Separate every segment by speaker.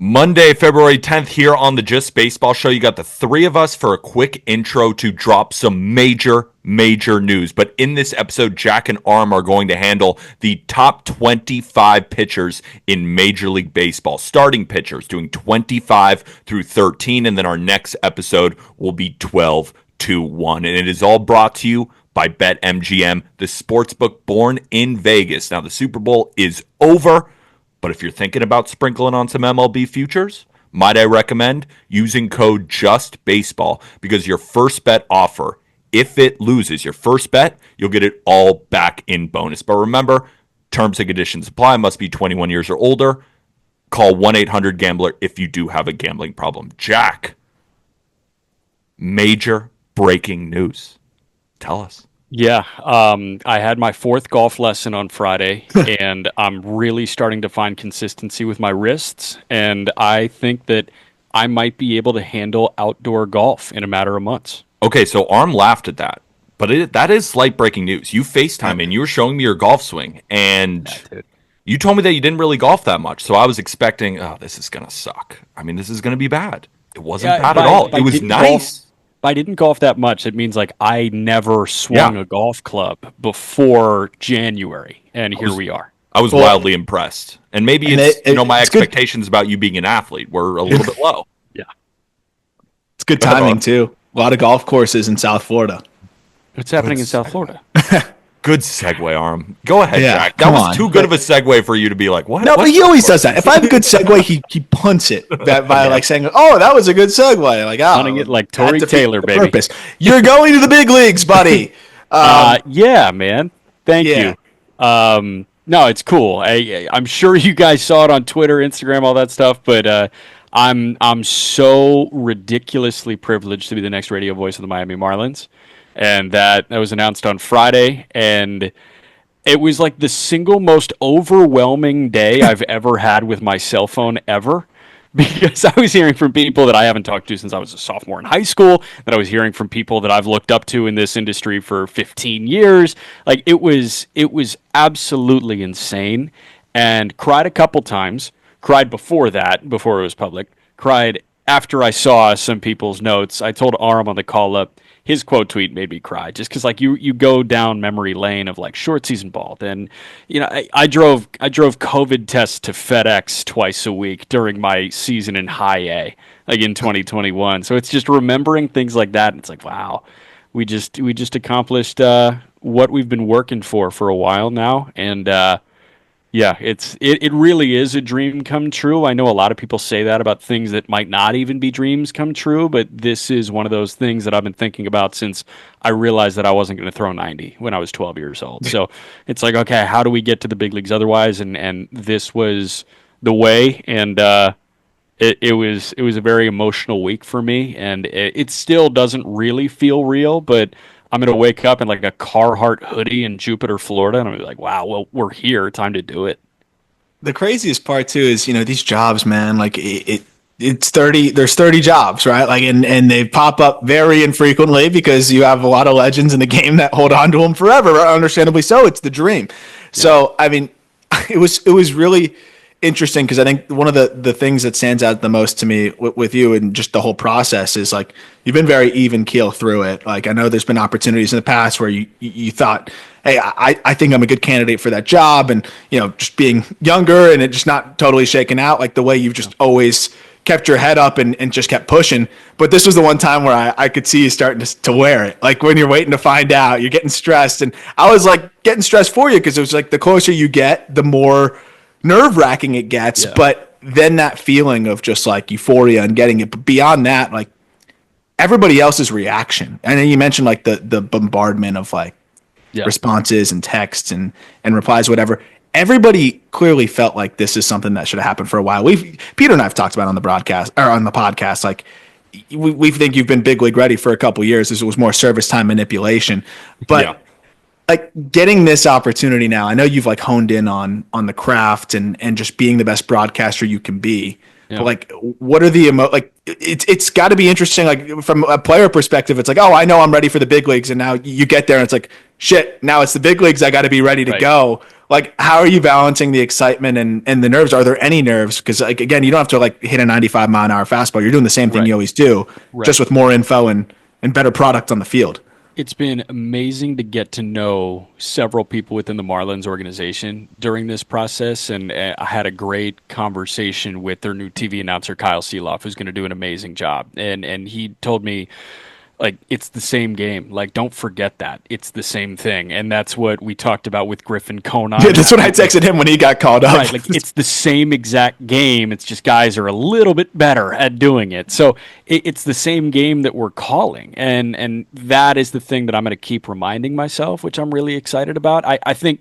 Speaker 1: Monday, February 10th, here on the Just Baseball Show. You got the three of us for a quick intro to drop some major news. But in this episode, Jack and Aram are going to handle the top 25 pitchers in Major League Baseball. Starting pitchers, doing 25 through 13. And then our next episode will be 12 to 1. And it is all brought to you by BetMGM, the sportsbook born in Vegas. Now, the Super Bowl is over. But if you're thinking about sprinkling on some MLB futures, might I recommend using code JUSTBASEBALL because your first bet offer, if it loses your first bet, you'll get it all back in bonus. But remember, terms and conditions apply. Must be 21 years or older. Call 1-800-GAMBLER if you do have a gambling problem. Jack, major breaking news. Tell us.
Speaker 2: Yeah, I had my fourth golf lesson on Friday, and I'm really starting to find consistency with my wrists, and I think that I might be able to handle outdoor golf in a matter of months.
Speaker 1: Okay, so Arm laughed at that, but that is slight breaking news. You FaceTime and you were showing me your golf swing, and you told me that you didn't really golf that much, so I was expecting, oh, this is going to suck. I mean, this is going to be bad. It wasn't bad at all. It was nice.
Speaker 2: If I didn't golf that much, it means like I never swung a golf club before January, and here we are.
Speaker 1: I was wildly impressed, and maybe my expectations about you being an athlete were a little bit low.
Speaker 2: Yeah,
Speaker 3: it's good timing too. A lot of golf courses in South Florida.
Speaker 2: What's happening in South Florida?
Speaker 1: Good segue, Arm. Go ahead,
Speaker 3: Yeah,
Speaker 1: Jack. That was too good of a segue for you to be like, what?
Speaker 3: No, but he always does that. If I have a good segue, he punts it by like saying, "Oh, that was a good segue." Like,
Speaker 2: punting it like Tory Taylor, baby.
Speaker 3: Purpose. You're going to the big leagues, buddy.
Speaker 2: Yeah, man. Thank you. No, it's cool. I'm sure you guys saw it on Twitter, Instagram, all that stuff. But I'm so ridiculously privileged to be the next radio voice of the Miami Marlins. And that was announced on Friday, and it was like the single most overwhelming day I've ever had with my cell phone ever, because I was hearing from people that I haven't talked to since I was a sophomore in high school, that I was hearing from people that I've looked up to in this industry for 15 years. Like, it was absolutely insane, and cried a couple times, cried before that, before it was public, cried after I saw some people's notes. I told Aram on the call up, his quote tweet made me cry, just because like you go down memory lane of like short season ball. Then, I drove COVID tests to FedEx twice a week during my season in high A, like in 2021. So it's just remembering things like that. And it's like, wow, we just accomplished what we've been working for a while now. And yeah, it really is a dream come true. I know a lot of people say that about things that might not even be dreams come true, but this is one of those things that I've been thinking about since I realized that I wasn't going to throw 90 when I was 12 years old. So it's like, okay, how do we get to the big leagues otherwise? And this was the way, and it was a very emotional week for me, and it still doesn't really feel real, but I'm going to wake up in like a Carhartt hoodie in Jupiter, Florida, and I'm going to be like, wow, well, we're here. Time to do it.
Speaker 3: The craziest part too is, these jobs, man, like it's 30, there's 30 jobs, right? Like, and they pop up very infrequently because you have a lot of legends in the game that hold on to them forever. Understandably so. It's the dream. Yeah. So, I mean, it was really interesting because I think one of the things that stands out the most to me with you and just the whole process is like you've been very even keel through it. Like, I know there's been opportunities in the past where you thought, hey, I think I'm a good candidate for that job, and just being younger and it just not totally shaken out, like the way you've just always kept your head up and just kept pushing. But this was the one time where I could see you starting to wear it. Like when you're waiting to find out, you're getting stressed, and I was like getting stressed for you because it was like the closer you get, the more nerve-wracking it gets. Yeah. But then that feeling of just like euphoria and getting it, but beyond that, like everybody else's reaction. And then you mentioned like the bombardment of like responses and texts and replies, whatever. Everybody clearly felt like this is something that should have happened for a while. Peter and I have talked about on the broadcast or on the podcast, like we think you've been big league ready for a couple years. This was more service time manipulation, but like getting this opportunity now, I know you've like honed in on the craft and just being the best broadcaster you can be. Yeah. But like, what are the it's got to be interesting. Like from a player perspective, it's like, oh, I know I'm ready for the big leagues, and now you get there and it's like, shit, now it's the big leagues. I got to be ready to go. like, how are you balancing the excitement and the nerves? Are there any nerves? Because, like, again, you don't have to like hit a 95-mile-an-hour fastball. You're doing the same thing
Speaker 2: Right.
Speaker 3: you always do,
Speaker 2: Right.
Speaker 3: just with more info and better product on the field.
Speaker 2: It's been amazing to get to know several people within the Marlins organization during this process, and I had a great conversation with their new TV announcer Kyle Seeloff, who's going to do an amazing job. And he told me, like, it's the same game. Like, don't forget that it's the same thing, and that's what we talked about with Griffin Conan.
Speaker 3: Yeah, that's what I texted him when he got called up.
Speaker 2: Right, like it's the same exact game. It's just guys are a little bit better at doing it. So it's the same game that we're calling, and that is the thing that I'm going to keep reminding myself, which I'm really excited about. I think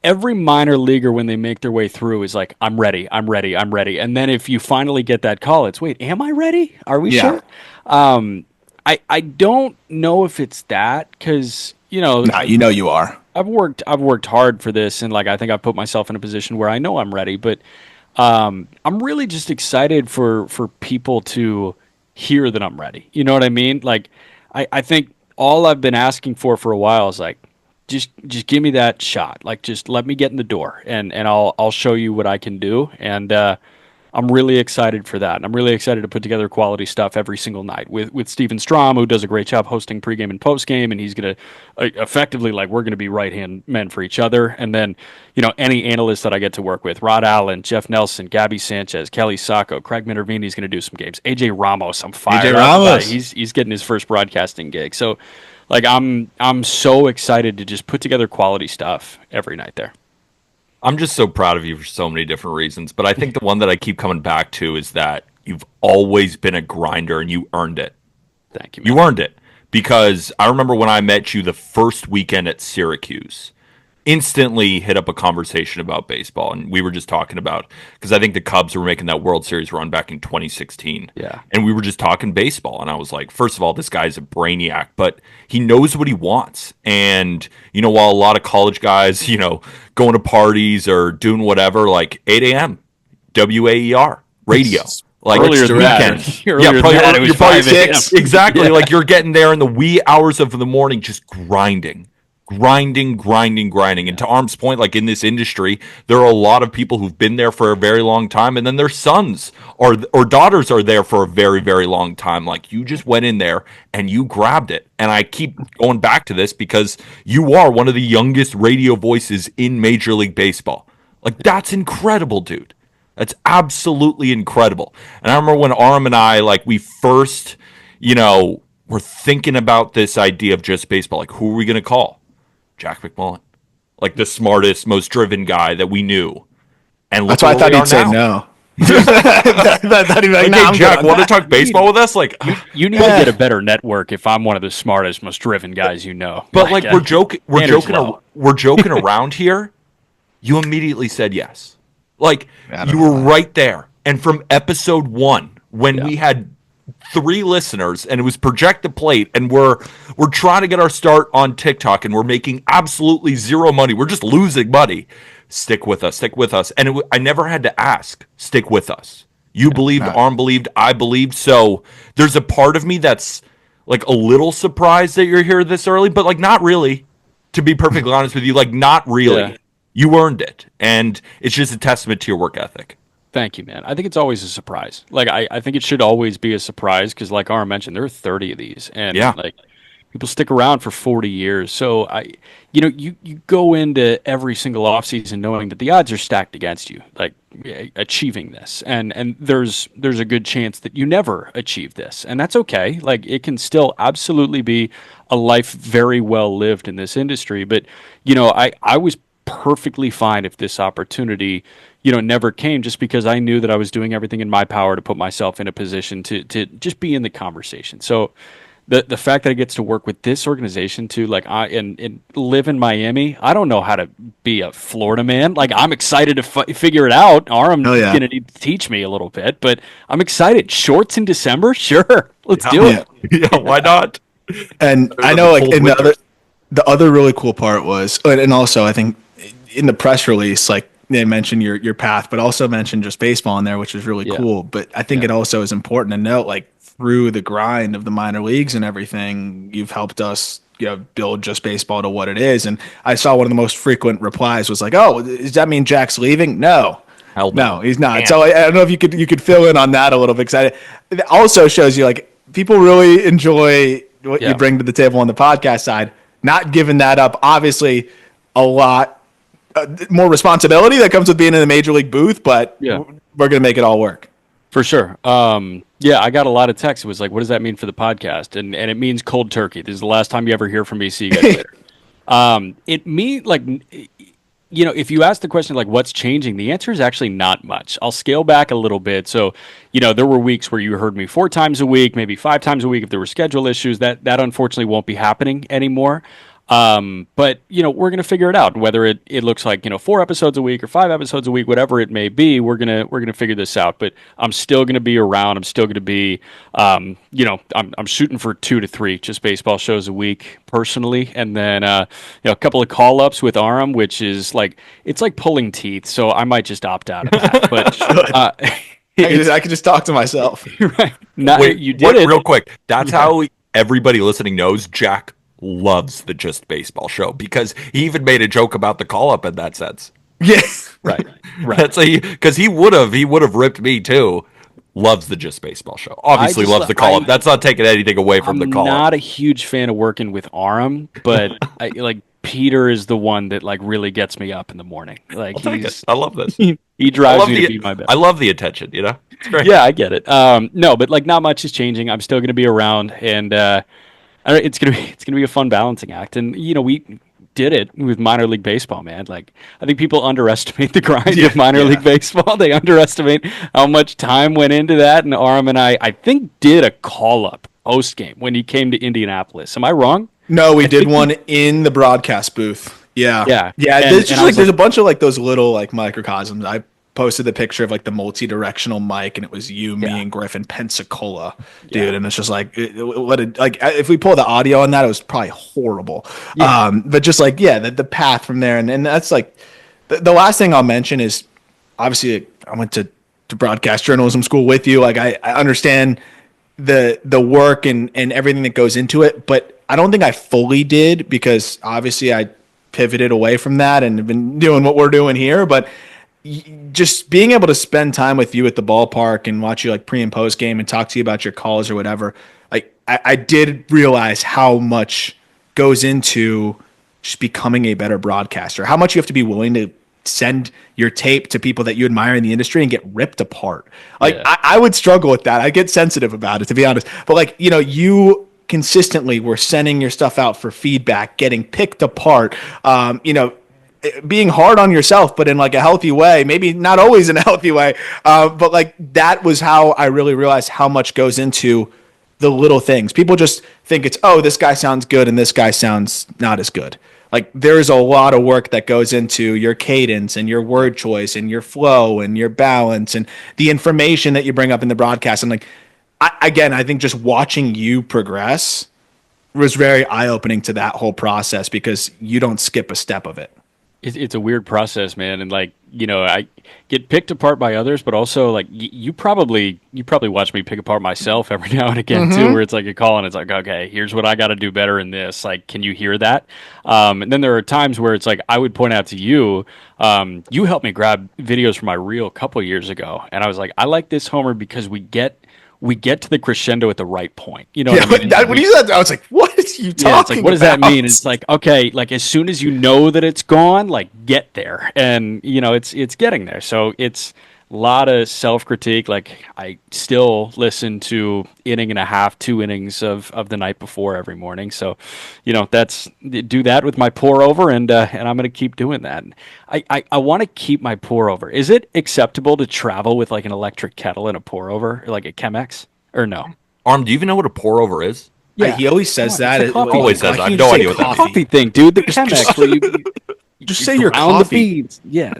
Speaker 2: every minor leaguer when they make their way through is like, I'm ready, I'm ready, I'm ready, and then if you finally get that call, it's wait, am I ready? Are we
Speaker 3: Yeah.
Speaker 2: sure? I don't know if it's that because
Speaker 3: Nah, you know you are.
Speaker 2: I've worked hard for this, and like I think I've put myself in a position where I know I'm ready. But I'm really just excited for people to hear that I'm ready. You know what I mean? Like I think all I've been asking for a while is like just give me that shot. Like just let me get in the door, and I'll show you what I can do. And I'm really excited for that. And I'm really excited to put together quality stuff every single night with Steven Strom, who does a great job hosting pregame and postgame. And he's going to effectively, like, we're going to be right hand men for each other. And then, any analyst that I get to work with, Rod Allen, Jeff Nelson, Gabby Sanchez, Kelly Sacco, Craig Minervini is going to do some games. AJ Ramos, I'm fired
Speaker 3: AJ
Speaker 2: up.
Speaker 3: Ramos.
Speaker 2: He's getting his first broadcasting gig. So, like, I'm so excited to just put together quality stuff every night there.
Speaker 1: I'm just so proud of you for so many different reasons, but I think the one that I keep coming back to is that you've always been a grinder and you earned it.
Speaker 2: Thank you, man.
Speaker 1: You earned it because I remember when I met you the first weekend at Syracuse, instantly hit up a conversation about baseball. And we were just talking about, because I think the Cubs were making that World Series run back in 2016.
Speaker 2: Yeah.
Speaker 1: And we were just talking baseball. And I was like, first of all, this guy's a brainiac, but he knows what he wants. And, while a lot of college guys, going to parties or doing whatever, like 8 a.m., WAER, radio. Like
Speaker 2: Earlier than that.
Speaker 1: weekend.
Speaker 2: Earlier than that, it was
Speaker 1: you're probably
Speaker 2: 5 a.m.
Speaker 1: exactly.
Speaker 2: Yeah.
Speaker 1: Like you're getting there in the wee hours of the morning, just grinding. And to Arm's point, like in this industry, there are a lot of people who've been there for a very long time, and then their sons or daughters are there for a very, very long time. Like you just went in there and you grabbed it. And I keep going back to this because you are one of the youngest radio voices in Major League Baseball. Like that's incredible, dude. That's absolutely incredible. And I remember when Aram and I, like, we first, were thinking about this idea of just baseball. Like, who are we going to call? Jack McMullen. Like, the smartest, most driven guy that we knew. And
Speaker 3: That's why I thought he'd say no. That he'd be like, nah, I'm
Speaker 1: Jack,
Speaker 3: good on
Speaker 1: want to
Speaker 3: that.
Speaker 1: talk baseball with us? Like,
Speaker 2: You need to get a better network if I'm one of the smartest, most driven guys you know.
Speaker 1: but like we're joking,
Speaker 2: standards low.
Speaker 1: we're joking around here. You immediately said yes. Like
Speaker 3: I don't
Speaker 1: you
Speaker 3: know
Speaker 1: were
Speaker 3: why.
Speaker 1: right there. And from episode 1, when we had 3 listeners and it was Project the Plate, and we're trying to get our start on TikTok and we're making absolutely zero money. We're just losing money. Stick with us. And I never had to ask. Stick with us. You believed, Arm believed, I believed. So there's a part of me that's like a little surprised that you're here this early, but like not really. To be perfectly honest with you, like not really.
Speaker 2: Yeah.
Speaker 1: You earned it, and it's just a testament to your work ethic.
Speaker 2: Thank you, man. I think it's always a surprise. Like I think it should always be a surprise because, like Aaron mentioned, there are 30 of these, and
Speaker 1: Yeah.
Speaker 2: like people stick around for 40 years. So you go into every single offseason knowing that the odds are stacked against you, like achieving this, and there's a good chance that you never achieve this, and that's okay. Like it can still absolutely be a life very well lived in this industry. But I was perfectly fine if this opportunity never came, just because I knew that I was doing everything in my power to put myself in a position to just be in the conversation. So the fact that I get to work with this organization too, like and live in Miami, I don't know how to be a Florida man. Like I'm excited to figure it out. Aram's gonna need to teach me a little bit, but I'm excited. Shorts in December, sure, let's do it.
Speaker 1: Yeah, why not?
Speaker 3: And I know, like, in the other really cool part was, and also I think in the press release, like they mentioned your path, but also mentioned just baseball in there, which is really cool. But I think it also is important to note, like through the grind of the minor leagues and everything, you've helped us build Just Baseball to what it is. And I saw one of the most frequent replies was like, "Oh, does that mean Jack's leaving?" No.
Speaker 1: Hell
Speaker 3: No, he's not.
Speaker 1: Damn.
Speaker 3: So I don't know if you could fill in on that a little bit. It also shows you like people really enjoy what you bring to the table on the podcast side. Not giving that up, obviously, a lot more responsibility that comes with being in the major league booth, but we're gonna make it all work.
Speaker 2: For sure. I got a lot of texts. It was like, what does that mean for the podcast? And it means cold turkey. This is the last time you ever hear from me. See you guys later. It means like, if you ask the question like what's changing, the answer is actually not much. I'll scale back a little bit. So, there were weeks where you heard me 4 times a week, maybe 5 times a week if there were schedule issues. That unfortunately won't be happening anymore. But we're gonna figure it out. Whether it looks like 4 episodes a week or 5 episodes a week, whatever it may be, we're gonna figure this out. But I'm still gonna be around. I'm still gonna be, I'm shooting for 2 to 3 Just Baseball shows a week personally, and then a couple of call ups with Aram, which is like it's like pulling teeth. So I might just opt out of that. But
Speaker 3: I can just talk to myself.
Speaker 2: right.
Speaker 1: Wait,
Speaker 2: you did it
Speaker 1: real quick. That's how everybody listening knows Jack loves the Just Baseball show, because he even made a joke about the call up in that sense.
Speaker 3: Yes.
Speaker 2: Right.
Speaker 1: That's because he would have ripped me too. Loves the Just Baseball show. Obviously loves the call up. That's not taking anything away from the call up.
Speaker 2: I'm not a huge fan of working with Aram, but Peter is the one that like really gets me up in the morning. Like
Speaker 1: I love this.
Speaker 2: He drives me to be my best.
Speaker 1: I love the attention, It's great.
Speaker 2: Yeah, I get it. No, but like not much is changing. I'm still going to be around, and it's gonna be a fun balancing act. And we did it with minor league baseball, man. Like I think people underestimate the grind of minor league baseball. They underestimate how much time went into that. And Aram and I think did a call up post game when he came to Indianapolis. Am I wrong?
Speaker 3: No, we did one in the broadcast booth. Yeah. There's a bunch of like those little like microcosms. I posted the picture of like the multi-directional mic, and it was you, me, and Griffin Pensacola, dude. And it's just like, if we pull the audio on that, it was probably horrible. But just like, the path from there. And that's like, the last thing I'll mention is obviously I went to broadcast journalism school with you. Like I understand the work and everything that goes into it, but I don't think I fully did, because obviously I pivoted away from that and have been doing what we're doing here. But just being able to spend time with you at the ballpark and watch you like pre and post game and talk to you about your calls or whatever, like I did realize how much goes into just becoming a better broadcaster, how much you have to be willing to send your tape to people that you admire in the industry and get ripped apart. Like I would struggle with that. I get sensitive about it, to be honest. But like, you consistently were sending your stuff out for feedback, getting picked apart, being hard on yourself, but in like a healthy way, maybe not always in a healthy way. But like that was how I really realized how much goes into the little things. People just think it's, oh, this guy sounds good and this guy sounds not as good. Like there's a lot of work that goes into your cadence and your word choice and your flow and your balance and the information that you bring up in the broadcast. And like, I think just watching you progress was very eye-opening to that whole process, because you don't skip a step of it.
Speaker 2: It's a weird process, man. And like, I get picked apart by others, but also like you probably watch me pick apart myself every now and again too, where it's like a call and it's like, okay, here's what I got to do better in this. Like, can you hear that? And then there are times where it's like, I would point out to you, you helped me grab videos from my reel a couple years ago. And I was like, I like this homer because we get to the crescendo at the right point. You know what I mean?
Speaker 3: When you said that, I was like, what are you talking about?
Speaker 2: It's like, what does that mean? It's like, okay, like as soon as you know that it's gone, like get there. And, it's getting there. So it's a lot of self-critique. Like I still listen to inning and a half, 2 innings of the night before every morning. So, do that with my pour over, and I'm going to keep doing that. I want to keep my pour over. Is it acceptable to travel with like an electric kettle and a pour over, like a Chemex, or no?
Speaker 1: Arm, do you even know what a pour over is?
Speaker 3: Yeah, he always says that.
Speaker 1: He always says that. I have no idea what that is.
Speaker 2: Coffee thing, dude. The Chemex where you
Speaker 3: just say your
Speaker 2: ground
Speaker 3: coffee.
Speaker 2: the beans. Yeah.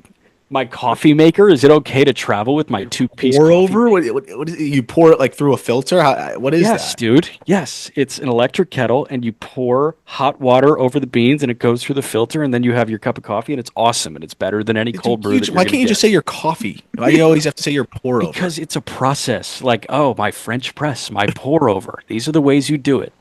Speaker 2: My coffee maker. Is it okay to travel with my 2-piece
Speaker 3: pour over? What is it? You pour it like through a filter? What is that?
Speaker 2: Yes, dude. Yes, it's an electric kettle, and you pour hot water over the beans, and it goes through the filter, and then you have your cup of coffee, and it's awesome, and it's better than any cold brew.
Speaker 3: Why can't you just say your coffee? Why do you always have to say your pour over?
Speaker 2: Because it's a process. Like, oh, my French press, my pour over. These are the ways you do it.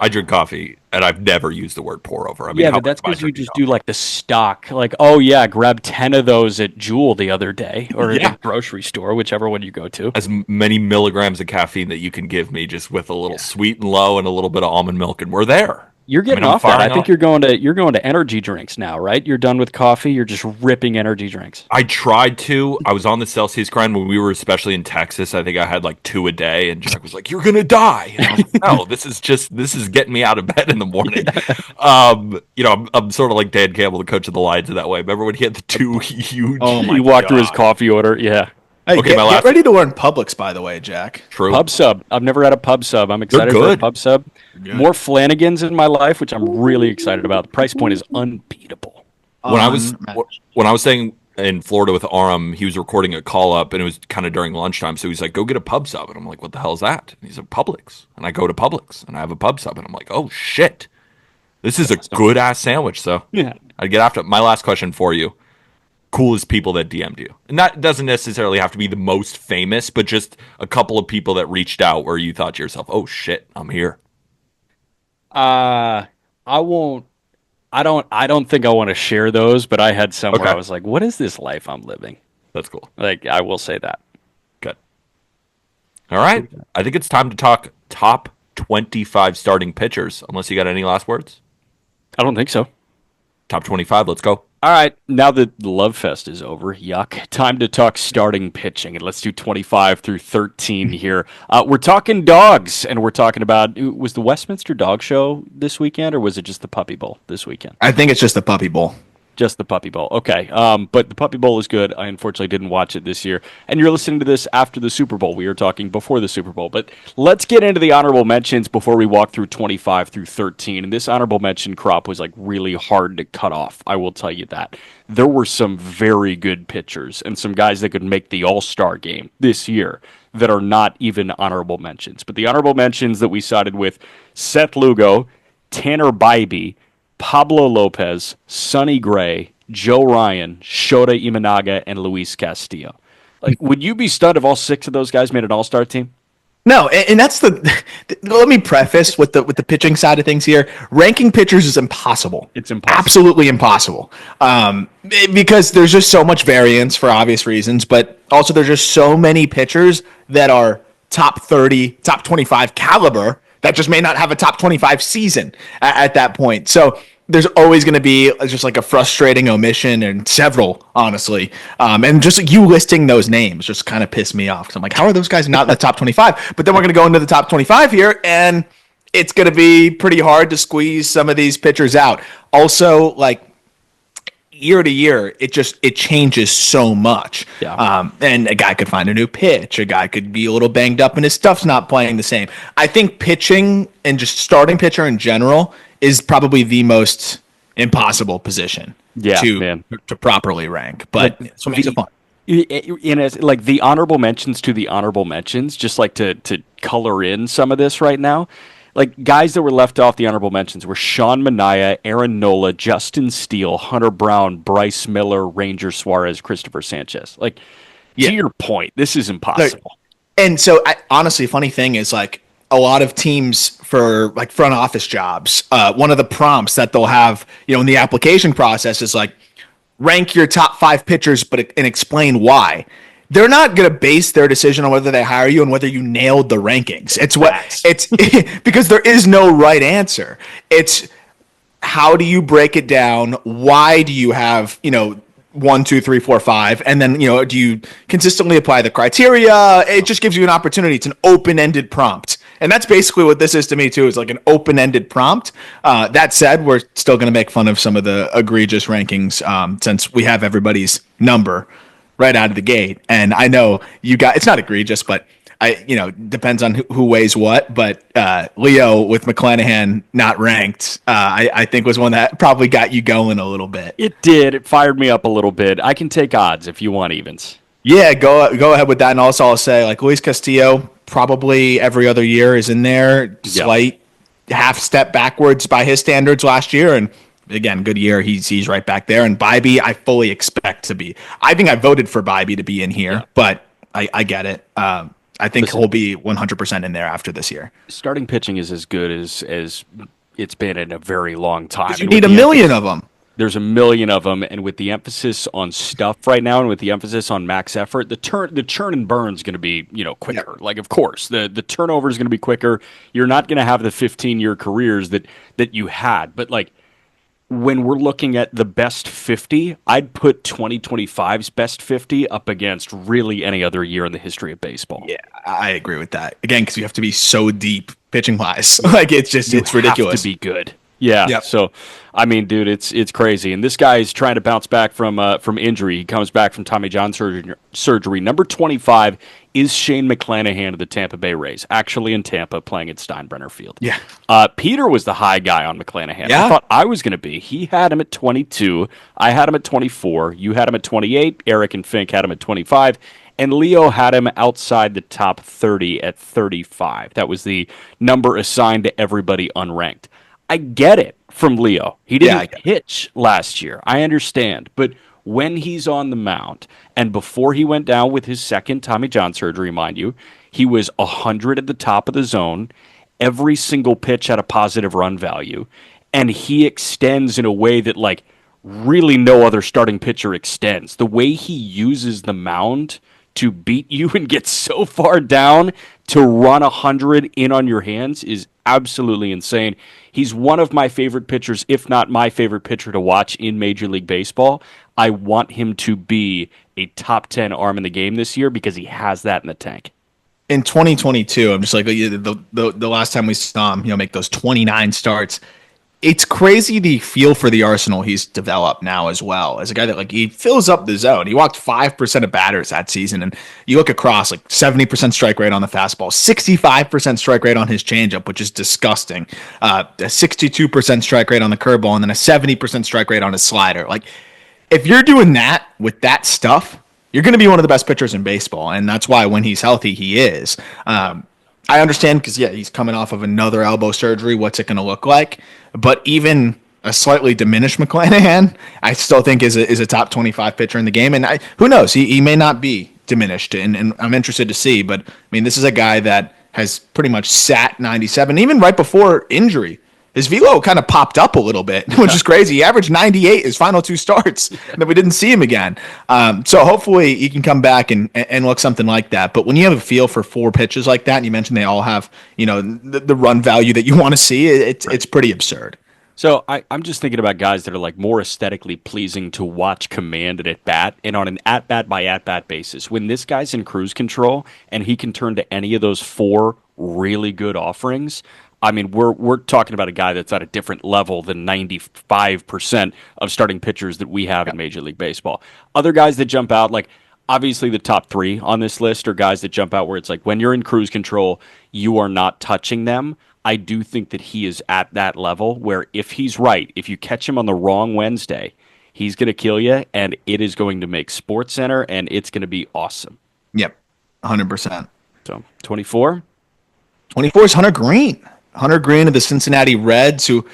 Speaker 1: I drink coffee, and I've never used the word pour over. I mean,
Speaker 2: Yeah,
Speaker 1: how
Speaker 2: but
Speaker 1: much
Speaker 2: that's
Speaker 1: am I
Speaker 2: because you
Speaker 1: drinking
Speaker 2: just do
Speaker 1: coffee?
Speaker 2: like the stock. Like, oh yeah, grab 10 of those at Jewel the other day or the
Speaker 1: Yeah.
Speaker 2: grocery store, whichever one you go to.
Speaker 1: As many milligrams of caffeine that you can give me, just with a little
Speaker 2: Yeah.
Speaker 1: sweet and low and a little bit of almond milk, and we're there.
Speaker 2: You're
Speaker 1: I mean,
Speaker 2: getting
Speaker 1: I'm
Speaker 2: off that. I
Speaker 1: firing
Speaker 2: think
Speaker 1: off.
Speaker 2: you're going to energy drinks now, right? You're done with coffee. You're just ripping energy drinks.
Speaker 1: I tried to. I was on the Celsius grind when we were, especially in Texas. I think I had like two a day, and Jack was like, "You're gonna die." And I was like, "No, this is getting me out of bed in the morning." I'm sort of like Dan Campbell, the coach of the Lions, in that way. Remember when he had the two huge?
Speaker 3: Oh my
Speaker 2: You walk through his
Speaker 3: God.
Speaker 2: coffee order. Yeah.
Speaker 3: Hey,
Speaker 1: Okay, my
Speaker 3: get
Speaker 1: last
Speaker 3: ready to learn Publix, by the way, Jack.
Speaker 1: true.
Speaker 2: Pub sub. I've never had a pub sub. I'm
Speaker 1: They're
Speaker 2: excited for a
Speaker 1: good.
Speaker 2: pub sub.
Speaker 3: Good.
Speaker 2: More Flanagans in my life, which I'm really excited about. The price point is unbeatable.
Speaker 1: When I was
Speaker 3: Unmatched.
Speaker 1: when I was staying in Florida with Aram, he was recording a call up, and it was kind of during lunchtime. So he's like, "Go get a pub sub," and I'm like, "What the hell is that?" And he's like, "Publix," and I go to Publix, and I have a pub sub, and I'm like, "Oh shit, this is a good ass sandwich." So
Speaker 2: Yeah.
Speaker 1: I'd get after it. My last question for you: coolest people that DM'd you, and that doesn't necessarily have to be the most famous, but just a couple of people that reached out where you thought to yourself, "Oh shit, I'm here."
Speaker 2: I won't. I don't think I want to share those, but I had some where
Speaker 1: Okay,
Speaker 2: I was like, "What is this life I'm living?"
Speaker 1: that's cool.
Speaker 2: Like, I will say that.
Speaker 1: Good. All right. I think it's time to talk top 25 starting pitchers, unless you got any last words.
Speaker 2: I don't think so.
Speaker 1: Top 25, let's go.
Speaker 2: All right, now that the Love Fest is over, yuck. Time to talk starting pitching, and let's do 25 through 13 here. We're talking dogs, and we're talking about was the Westminster Dog Show this weekend, or was it just the Puppy Bowl this weekend?
Speaker 3: I think it's just the Puppy Bowl.
Speaker 2: Just the Puppy Bowl. Okay. But the Puppy Bowl is good. I unfortunately didn't watch it this year. And you're listening to this after the Super Bowl. We were talking before the Super Bowl. But let's get into the honorable mentions before we walk through 25 through 13. And this honorable mention crop was like really hard to cut off. I will tell you that. There were some very good pitchers and some guys that could make the All-Star game this year that are not even honorable mentions. But the honorable mentions that we sided with Seth Lugo, Tanner Bybee, Pablo Lopez, Sonny Gray, Joe Ryan, Shota Imanaga, and Luis Castillo. Like, would you be stunned if all six of those guys made an all-star team?
Speaker 3: No, and that's let me preface with the pitching side of things here. Ranking pitchers is impossible.
Speaker 2: It's impossible.
Speaker 3: Absolutely impossible. Because there's just so much variance for obvious reasons, but also there's just so many pitchers that are top 30, top 25 caliber that just may not have a top 25 season at that point. So there's always going to be just like a frustrating omission, and several, honestly. And just like you listing those names just kind of pissed me off. 'Cause I'm like, how are those guys not in the top 25? But then we're going to go into the top 25 here, and it's going to be pretty hard to squeeze some of these pitchers out. Also, like, year to year, it changes so much.
Speaker 2: Yeah.
Speaker 3: And a guy could find a new pitch. A guy could be a little banged up, and his stuff's not playing the same. I think pitching and just starting pitcher in general is probably the most impossible position
Speaker 2: Yeah,
Speaker 3: to
Speaker 2: man.
Speaker 3: to properly rank. But it's what makes it fun.
Speaker 2: In as like the honorable mentions to the honorable mentions, just like to color in some of this right now. Like, guys that were left off the honorable mentions were Sean Manaea, Aaron Nola, Justin Steele, Hunter Brown, Bryce Miller, Ranger Suarez, Christopher Sanchez. Like,
Speaker 3: Yeah.
Speaker 2: to your point, this is impossible.
Speaker 3: And so, honestly, funny thing is, like, a lot of teams for like front office jobs, one of the prompts that they'll have, in the application process is like, rank your top 5 pitchers, and explain why. They're not going to base their decision on whether they hire you and whether you nailed the rankings. It's because there is no right answer. It's how do you break it down? Why do you have, 1, 2, 3, 4, 5, and then do you consistently apply the criteria? It just gives you an opportunity. It's an open-ended prompt, and that's basically what this is to me too. Is like an open-ended prompt. That said, we're still going to make fun of some of the egregious rankings since we have everybody's number right out of the gate. And I know you got it's not egregious, but depends on who weighs what. But Leo with McClanahan not ranked, I think was one that probably got you going a little bit.
Speaker 2: It did. It fired me up a little bit. I can take odds if you want evens.
Speaker 3: Yeah, go ahead with that. And also I'll say, like, Luis Castillo probably every other year is in there. Slight half step backwards by his standards last year, and again, good year. He's right back there. And Bybee, I fully expect to be. I think I voted for Bybee to be in here, but I get it. I think he'll be 100% in there after this year.
Speaker 2: Starting pitching is as good as it's been in a very long time.
Speaker 3: You need a million of them.
Speaker 2: There's a million of them, and with the emphasis on stuff right now, and with the emphasis on max effort, the churn and burn is going to be quicker. Like, of course, the turnover is going to be quicker. You're not going to have the 15-year careers that you had, but like when we're looking at the best 50, I'd put 2025's best 50 up against really any other year in the history of baseball.
Speaker 3: Yeah, I agree with that. Again, because you have to be so deep pitching wise. Like it's ridiculous.
Speaker 2: Have to be good. Yeah.
Speaker 3: Yep.
Speaker 2: So, I mean, dude, it's crazy. And this guy is trying to bounce back from injury. He comes back from Tommy John surgery. Number 25 is Shane McClanahan of the Tampa Bay Rays, actually in Tampa, playing at Steinbrenner Field.
Speaker 3: Yeah.
Speaker 2: Peter was the high guy on McClanahan.
Speaker 3: Yeah.
Speaker 2: I thought I was going to be. He had him at 22. I had him at 24. You had him at 28. Eric and Fink had him at 25. And Leo had him outside the top 30 at 35. That was the number assigned to everybody unranked. I get it from Leo. He didn't pitch last year. I understand. But when he's on the mound, and before he went down with his second Tommy John surgery, mind you, he was 100 at the top of the zone. Every single pitch had a positive run value. And he extends in a way that, like, really no other starting pitcher extends. The way he uses the mound to beat you and get so far down to run 100 in on your hands is absolutely insane. He's one of my favorite pitchers, if not my favorite pitcher to watch in Major League Baseball. I want him to be a top 10 arm in the game this year because he has that in the tank.
Speaker 3: In 2022, I'm just like the last time we saw him, make those 29 starts. It's crazy the feel for the arsenal he's developed now as well. As a guy that he fills up the zone. He walked 5% of batters that season. And you look across 70% strike rate on the fastball, 65% strike rate on his changeup, which is disgusting. A 62% strike rate on the curveball, and then a 70% strike rate on his slider. If you're doing that with that stuff, you're going to be one of the best pitchers in baseball. And that's why when he's healthy, he is. I understand because, he's coming off of another elbow surgery. What's it going to look like? But even a slightly diminished McClanahan, I still think is a top 25 pitcher in the game. And who knows? He may not be diminished, and I'm interested to see. But, I mean, this is a guy that has pretty much sat 97. Even right before injury, his velo kind of popped up a little bit, which is crazy. He averaged 98 his final two starts, and then we didn't see him again. So hopefully he can come back and look something like that. But when you have a feel for four pitches like that, and you mentioned they all have the run value that you want to see, it's pretty absurd.
Speaker 2: So I'm just thinking about guys that are more aesthetically pleasing to watch command and at bat, and on an at bat by at bat basis. When this guy's in cruise control and he can turn to any of those four really good offerings, I mean, we're talking about a guy that's at a different level than 95% of starting pitchers that we have in Major League Baseball. Other guys that jump out, obviously the top three on this list are guys that jump out where it's when you're in cruise control, you are not touching them. I do think that he is at that level where if he's right, if you catch him on the wrong Wednesday, he's going to kill you, and it is going to make SportsCenter, and it's going to be awesome.
Speaker 3: Yep, 100%.
Speaker 2: So, 24?
Speaker 3: 24 is Hunter Green. Hunter Green of the Cincinnati Reds, who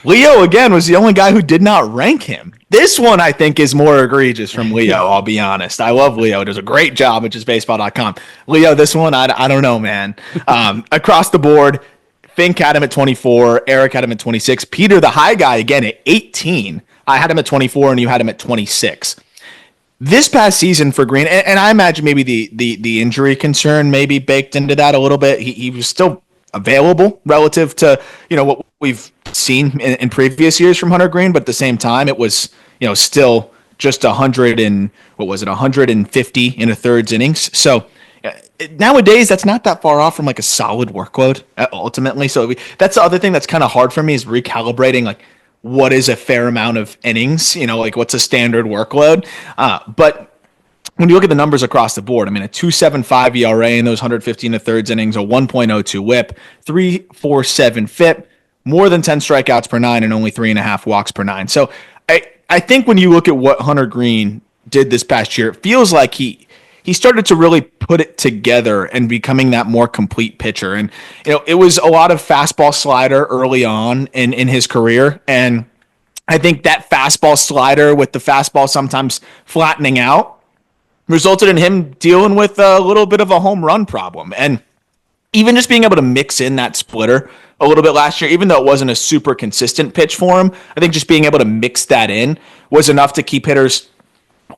Speaker 3: Leo, again, was the only guy who did not rank him. This one, I think, is more egregious from Leo, I'll be honest. I love Leo. He does a great job at justbaseball.com. Leo, this one, I don't know, man. Across the board, Fink had him at 24. Eric had him at 26. Peter, the high guy, again, at 18. I had him at 24, and you had him at 26. This past season for Green, and I imagine maybe the injury concern maybe baked into that a little bit. He was still available relative to what we've seen in previous years from Hunter Green, but at the same time it was still just 150 in a thirds innings. So nowadays that's not that far off from a solid workload ultimately. So that's the other thing that's kind of hard for me is recalibrating what is a fair amount of innings, what's a standard workload. But when you look at the numbers across the board, I mean, a 2.75 ERA in those 150 in the thirds innings, a 1.02 whip, 3.47 FIP, more than 10 strikeouts per nine, and only 3.5 walks per nine. So I think when you look at what Hunter Green did this past year, it feels like he started to really put it together and becoming that more complete pitcher. And, it was a lot of fastball slider early on in his career. And I think that fastball slider with the fastball sometimes flattening out resulted in him dealing with a little bit of a home run problem. And even just being able to mix in that splitter a little bit last year, even though it wasn't a super consistent pitch for him, I think just being able to mix that in was enough to keep hitters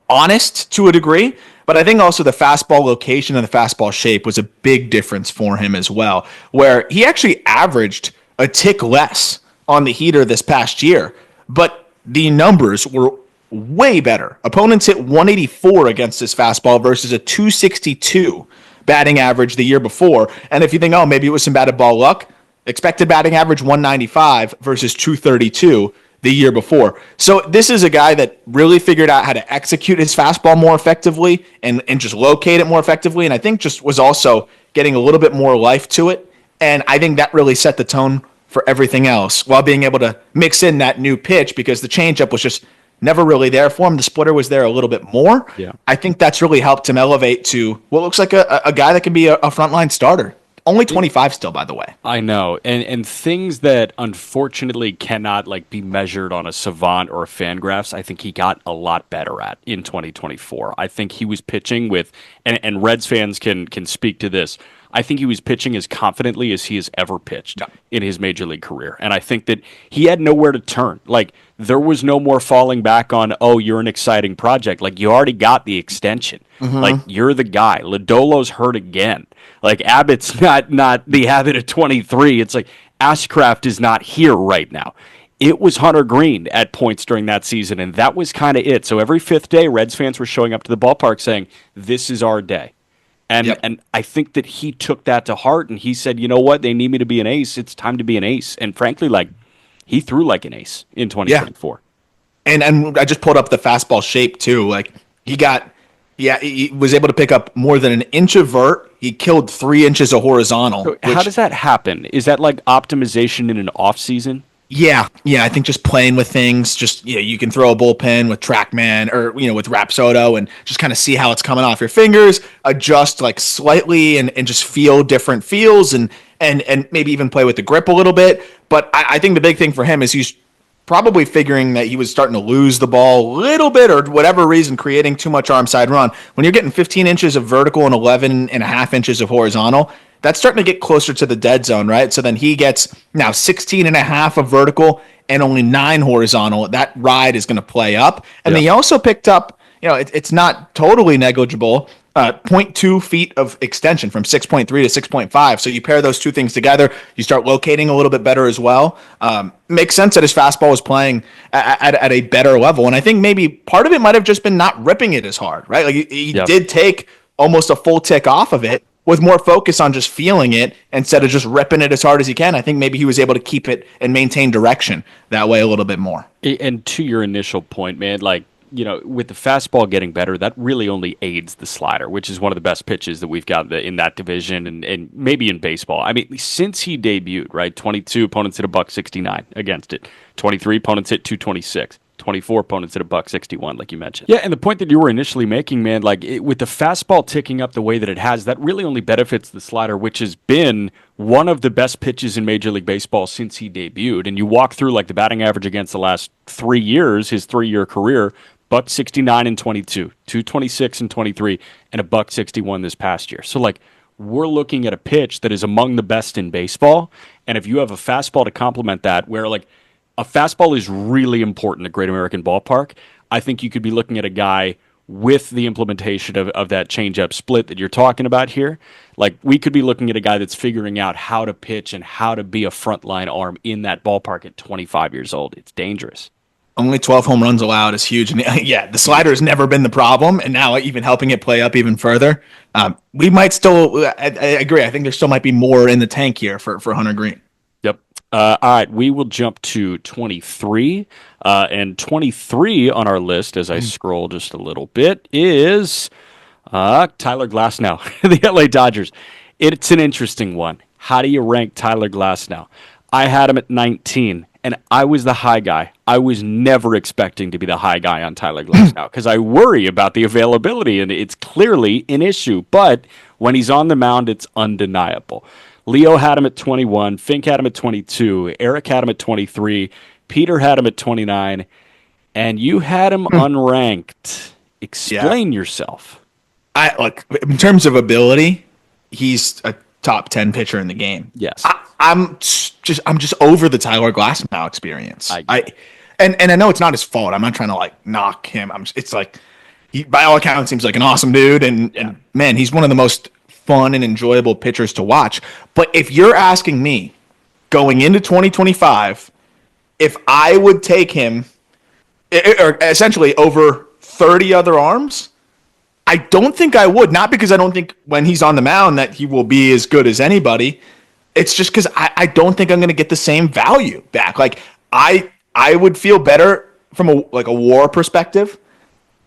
Speaker 3: honest to a degree. But I think also the fastball location and the fastball shape was a big difference for him as well, where he actually averaged a tick less on the heater this past year, but the numbers were way better. Opponents hit 184 against his fastball versus a 262 batting average the year before. And if you think, oh, maybe it was some batted ball luck, expected batting average 195 versus 232 the year before. So this is a guy that really figured out how to execute his fastball more effectively and just locate it more effectively. And I think just was also getting a little bit more life to it. And I think that really set the tone for everything else while being able to mix in that new pitch, because the changeup was just never really there for him. The splitter was there a little bit more.
Speaker 2: Yeah.
Speaker 3: I think that's really helped him elevate to what looks like a guy that can be a frontline starter. Only 25 still, by the way.
Speaker 2: I know. And things that unfortunately cannot be measured on a Savant or a Fangraphs, I think he got a lot better at in 2024. I think he was pitching with, and Reds fans can speak to this, I think he was pitching as confidently as he has ever pitched in his major league career. And I think that he had nowhere to turn. There was no more falling back on, oh, you're an exciting project. You already got the extension. You're the guy. Lodolo's hurt again. Abbott's not the Abbott of 23. It's Ashcraft is not here right now. It was Hunter Green at points during that season, and that was kind of it. So every fifth day, Reds fans were showing up to the ballpark saying, this is our day. And I think that he took that to heart, and he said, you know what? They need me to be an ace. It's time to be an ace. And frankly, he threw like an ace in 2024.
Speaker 3: Yeah. And I just pulled up the fastball shape too. He was able to pick up more than an inch of vert. He killed 3 inches of horizontal.
Speaker 2: So how does that happen? Is that optimization in an off season?
Speaker 3: Yeah. I think just playing with things, you can throw a bullpen with TrackMan or, with Rapsodo and just kind of see how it's coming off your fingers, adjust slightly and just feel different feels and maybe even play with the grip a little bit. But I think the big thing for him is he's probably figuring that he was starting to lose the ball a little bit or whatever reason, creating too much arm side run. When you're getting 15 inches of vertical and 11.5 inches of horizontal, that's starting to get closer to the dead zone, right? So then he gets now 16.5 of vertical and only 9 horizontal. That ride is going to play up. And then he also picked up, it's not totally negligible, 0.2 feet of extension from 6.3 to 6.5. So you pair those two things together, you start locating a little bit better as well. Makes sense that his fastball was playing at a better level. And I think maybe part of it might have just been not ripping it as hard, right? He did take almost a full tick off of it, with more focus on just feeling it instead of just ripping it as hard as he can. I think maybe he was able to keep it and maintain direction that way a little bit more.
Speaker 2: And to your initial point, man, with the fastball getting better, that really only aids the slider, which is one of the best pitches that we've got in that division and maybe in baseball. I mean, since he debuted, right, 22 opponents hit $169 against it, 23 opponents hit 226. 24 opponents at $161, like you mentioned. Yeah, and the point that you were initially making, man, with the fastball ticking up the way that it has, that really only benefits the slider, which has been one of the best pitches in Major League Baseball since he debuted. And you walk through the batting average against the last 3 years, his 3-year career, $169 in 22, 226 in 23, and $161 this past year. So we're looking at a pitch that is among the best in baseball. And if you have a fastball to complement that, where a fastball is really important at Great American Ballpark, I think you could be looking at a guy with the implementation of that changeup split that you're talking about here. We could be looking at a guy that's figuring out how to pitch and how to be a frontline arm in that ballpark at 25 years old. It's dangerous.
Speaker 3: Only 12 home runs allowed is huge. And the slider has never been the problem. And now even helping it play up even further. We might still, I agree. I think there still might be more in the tank here for Hunter Green.
Speaker 2: Yep. All right, we will jump to 23. And 23 on our list, as I scroll just a little bit, is Tyler Glasnow, the LA Dodgers. It's an interesting one. How do you rank Tyler Glasnow? I had him at 19, and I was the high guy. I was never expecting to be the high guy on Tyler Glasnow because I worry about the availability, and it's clearly an issue. But when he's on the mound, it's undeniable. Leo had him at 21, Fink had him at 22, Eric had him at 23, Peter had him at 29, and you had him unranked. Explain yourself.
Speaker 3: I like in terms of ability, he's a top 10 pitcher in the game.
Speaker 2: Yes.
Speaker 3: I'm just over the Tyler Glasnow experience. And I know it's not his fault. I'm not trying to like knock him. It's like he, by all accounts, seems like an awesome dude, and man, he's one of the most fun and enjoyable pitchers to watch. But if you're asking me going into 2025, if I would take him, or essentially over 30 other arms, I don't think I would. Not because I don't think when he's on the mound that he will be as good as anybody. It's just because I don't think I'm going to get the same value back. Like I would feel better from a WAR perspective.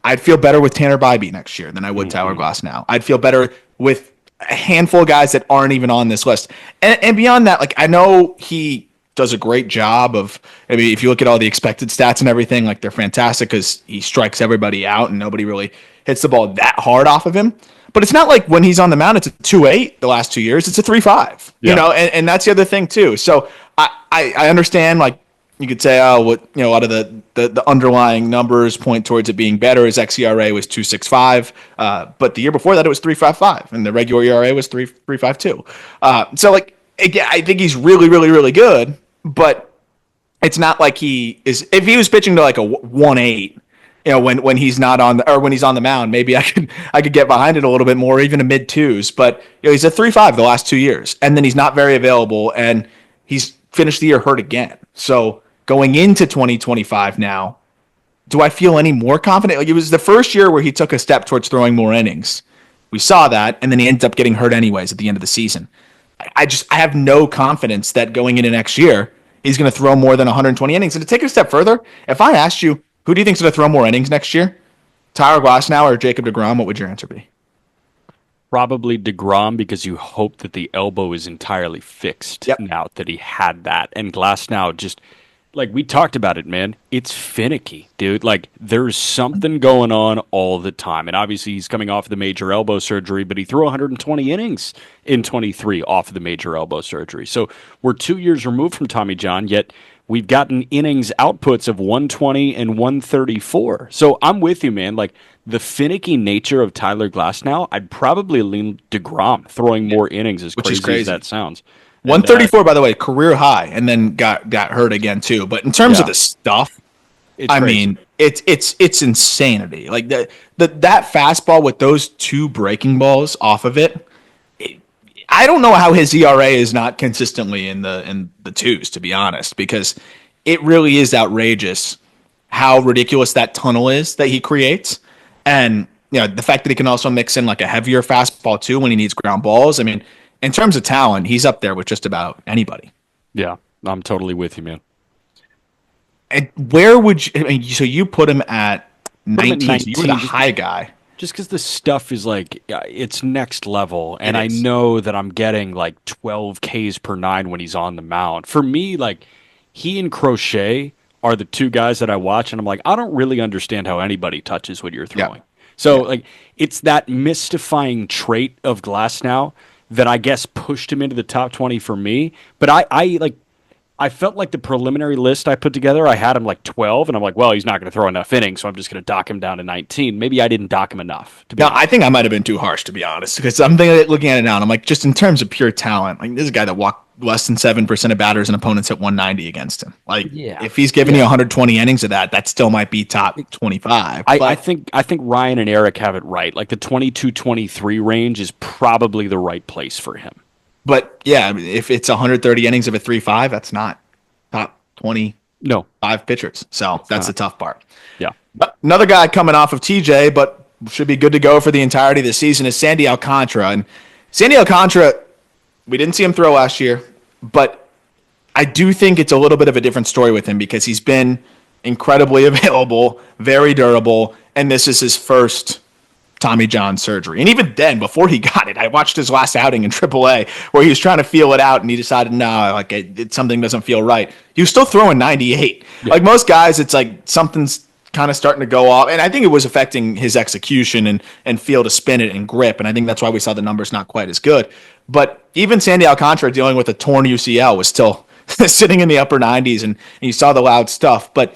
Speaker 3: I'd feel better with Tanner Bybee next year than I would Tyler Glasnow. I'd feel better with a handful of guys that aren't even on this list. And beyond that, like I know he does a great job of, I mean, if you look at all the expected stats and everything, like they're fantastic because he strikes everybody out and nobody really hits the ball that hard off of him. But it's not like when he's on the mound, it's a 2.8 the last 2 years. It's a 3.5, you know, and that's the other thing too. So I understand, like, you could say, oh, what, you know, a lot of the underlying numbers point towards it being better. His xERA was 2.65, but the year before that it was 3.55, and the regular ERA was 3.52. So like, again, I think he's really, really, really good, but it's not like he is. If he was pitching to like a 1.8, you know, when he's not on the, or when he's on the mound, maybe I could get behind it a little bit more, even a mid twos. But you know, he's a 3.5 the last 2 years, and then he's not very available, and he's finished the year hurt again. So going into 2025 now, do I feel any more confident? Like, it was the first year where he took a step towards throwing more innings. We saw that, and then he ended up getting hurt anyways at the end of the season. I have no confidence that going into next year, he's going to throw more than 120 innings. And to take it a step further, if I asked you, who do you think is going to throw more innings next year? Tyler Glasnow or Jacob deGrom? What would your answer be?
Speaker 2: Probably DeGrom, because you hope that the elbow is entirely fixed now that he had that. And Glasnow just, like we talked about it, man, it's finicky, dude. Like, there's something going on all the time. And obviously he's coming off of the major elbow surgery, but he threw 120 innings in 23 off of the major elbow surgery. So we're 2 years removed from Tommy John, yet we've gotten innings outputs of 120 and 134. So I'm with you, man. Like, the finicky nature of Tyler Glasnow, I'd probably lean DeGrom throwing more innings, as crazy as that sounds.
Speaker 3: 134, by the way, career high, and then got hurt again too. But in terms of the stuff, I mean, it's insanity. Like that fastball with those two breaking balls off of it. I don't know how his ERA is not consistently in the twos, to be honest, because it really is outrageous how ridiculous that tunnel is that he creates, and you know the fact that he can also mix in like a heavier fastball too when he needs ground balls. I mean, in terms of talent, he's up there with just about anybody.
Speaker 2: Yeah, I'm totally with you, man.
Speaker 3: And where would you? I mean, so you put him at 19. So you were the high guy.
Speaker 2: Just because the stuff is like, it's next level, and I know that I'm getting like 12 Ks per nine when he's on the mound. For me, like, he and Crochet are the two guys that I watch, and I'm like, I don't really understand how anybody touches what you're throwing. So like, it's that mystifying trait of Glasnow that I guess pushed him into the top 20 for me. But I felt like the preliminary list I put together, I had him like 12, and I'm like, well, he's not going to throw enough innings, so I'm just going to dock him down to 19. Maybe I didn't dock him enough.
Speaker 3: I think I might have been too harsh, to be honest, because I'm looking at it now, and I'm like, just in terms of pure talent, like, this is a guy that walked less than 7% of batters and opponents hit 190 against him. Like, if he's giving you 120 innings of that still might be top 25.
Speaker 2: I think Ryan and Eric have it right. Like, the 22-23 range is probably the right place for him.
Speaker 3: But yeah, if it's 130 innings of a 3.5, that's not top 25 pitchers. So that's the tough part.
Speaker 2: Yeah.
Speaker 3: But another guy coming off of TJ, but should be good to go for the entirety of the season, is Sandy Alcantara. And Sandy Alcantara, we didn't see him throw last year, but I do think it's a little bit of a different story with him because he's been incredibly available, very durable, and this is his first Tommy John surgery. And even then, before he got it, I watched his last outing in AAA where he was trying to feel it out, and he decided, no, like something doesn't feel right. He was still throwing 98. Yeah. Like most guys, it's like something's kind of starting to go off, and I think it was affecting his execution and feel to spin it and grip, and I think that's why we saw the numbers not quite as good. But even Sandy Alcantara dealing with a torn UCL was still sitting in the upper 90s, and you saw the loud stuff. But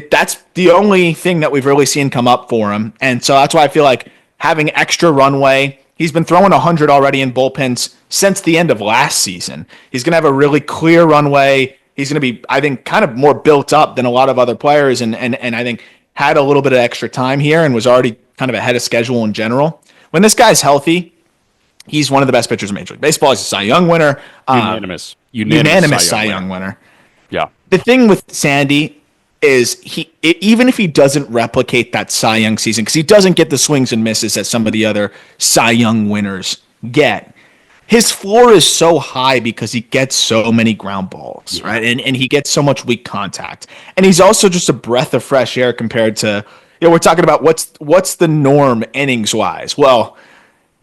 Speaker 3: that's the only thing that we've really seen come up for him. And so that's why I feel like having extra runway. He's been throwing 100 already in bullpens since the end of last season. He's going to have a really clear runway. He's going to be, I think, kind of more built up than a lot of other players, and I think had a little bit of extra time here and was already kind of ahead of schedule in general. When this guy's healthy, he's one of the best pitchers in Major League Baseball. He's a Cy Young winner.
Speaker 2: Unanimous
Speaker 3: Cy Young winner.
Speaker 2: Yeah.
Speaker 3: The thing with Sandy is even if he doesn't replicate that Cy Young season, because he doesn't get the swings and misses that some of the other Cy Young winners get, his floor is so high because he gets so many ground balls, right? And he gets so much weak contact. And he's also just a breath of fresh air compared to, we're talking about what's the norm innings-wise. Well,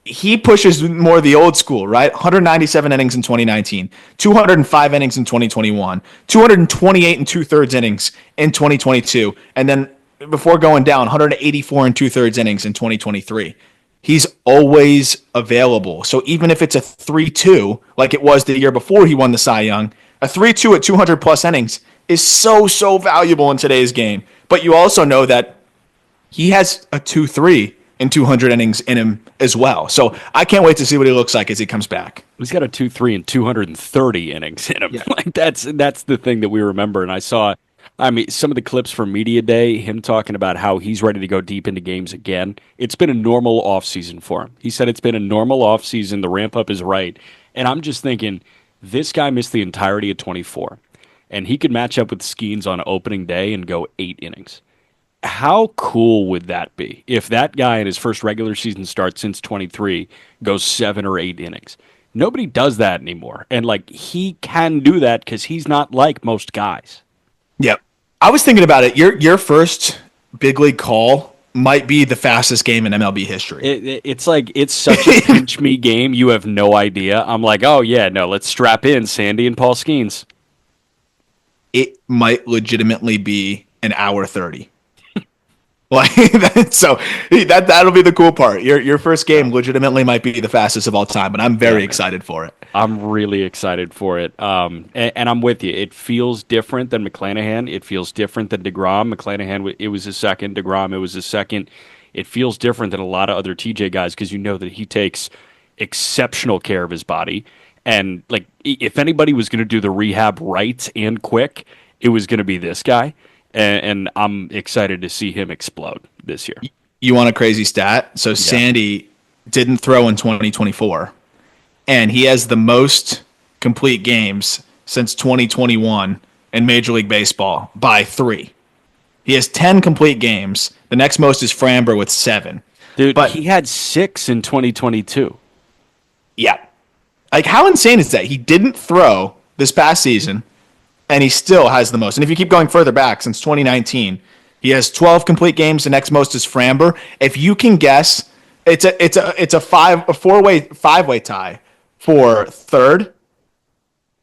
Speaker 3: he pushes more the old school, right? 197 innings in 2019, 205 innings in 2021, 228 and 2/3 innings in 2022, and then before going down, 184 and 2/3 innings in 2023. He's always available. So even if it's a 3-2, like it was the year before he won the Cy Young, a 3-2 at 200 plus innings is so valuable in today's game. But you also know that he has a 2-3 in 200 innings in him as well. So I can't wait to see what he looks like as he comes back.
Speaker 2: He's got a 2-3 in 230 innings in him. Yeah. Like that's the thing that we remember. And I saw, some of the clips from Media Day, him talking about how he's ready to go deep into games again. It's been a normal offseason for him. He said it's been a normal offseason. The ramp up is right. And I'm just thinking, this guy missed the entirety of 24. And he could match up with Skeens on opening day and go 8 innings. How cool would that be if that guy in his first regular season start since 23 goes 7 or 8 innings? Nobody does that anymore. And he can do that because he's not like most guys.
Speaker 3: Yep. I was thinking about it. Your first big league call might be the fastest game in MLB history.
Speaker 2: It's such a pinch me game. You have no idea. I'm like, oh yeah, no, let's strap in Sandy and Paul Skeens.
Speaker 3: It might legitimately be an hour 30. So that'll be the cool part. Your first game legitimately might be the fastest of all time, but I'm very excited for it.
Speaker 2: I'm really excited for it. And I'm with you. It feels different than McClanahan. It feels different than DeGrom. McClanahan, it was his second. DeGrom, it was his second. It feels different than a lot of other TJ guys because you know that he takes exceptional care of his body. And if anybody was going to do the rehab right and quick, it was going to be this guy. And I'm excited to see him explode this year.
Speaker 3: You want a crazy stat? So Sandy didn't throw in 2024, and he has the most complete games since 2021 in Major League Baseball by 3. He has 10 complete games. The next most is Framber with 7.
Speaker 2: Dude, but he had 6 in 2022.
Speaker 3: Yeah. How insane is that? He didn't throw this past season, and he still has the most. And if you keep going further back, since 2019, he has 12 complete games. The next most is Framber. If you can guess, it's a five-way tie for third.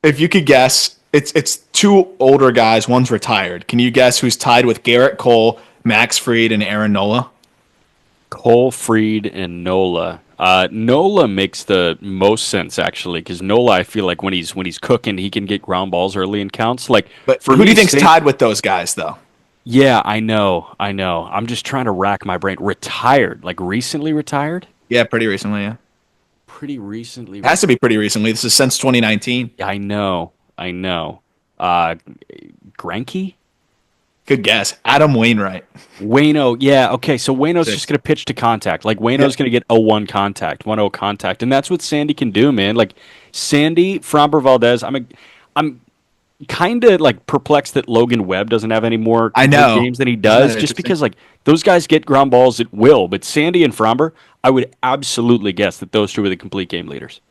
Speaker 3: If you could guess, it's 2 older guys. One's retired. Can you guess who's tied with Garrett Cole, Max Fried, and Aaron Nola?
Speaker 2: Cole, Fried, and Nola. Nola makes the most sense actually because Nola, I feel like when he's cooking, he can get ground balls early in counts.
Speaker 3: But who do you think's tied with those guys though?
Speaker 2: Yeah, I know. I'm just trying to rack my brain. Retired, recently retired?
Speaker 3: Yeah, pretty recently. Yeah,
Speaker 2: pretty recently.
Speaker 3: It has to be pretty recently. This is since 2019.
Speaker 2: I know. Greinke?
Speaker 3: Good guess. Adam Wainwright.
Speaker 2: Wayno, yeah, okay. So Wayno's just going to pitch to contact. Wayno's going to get 0-1 contact, 1-0 contact, and that's what Sandy can do, man. Sandy, Framber Valdez. I'm kind of perplexed that Logan Webb doesn't have any more games than he does, just because those guys get ground balls at will. But Sandy and Framber, I would absolutely guess that those two are the complete game leaders.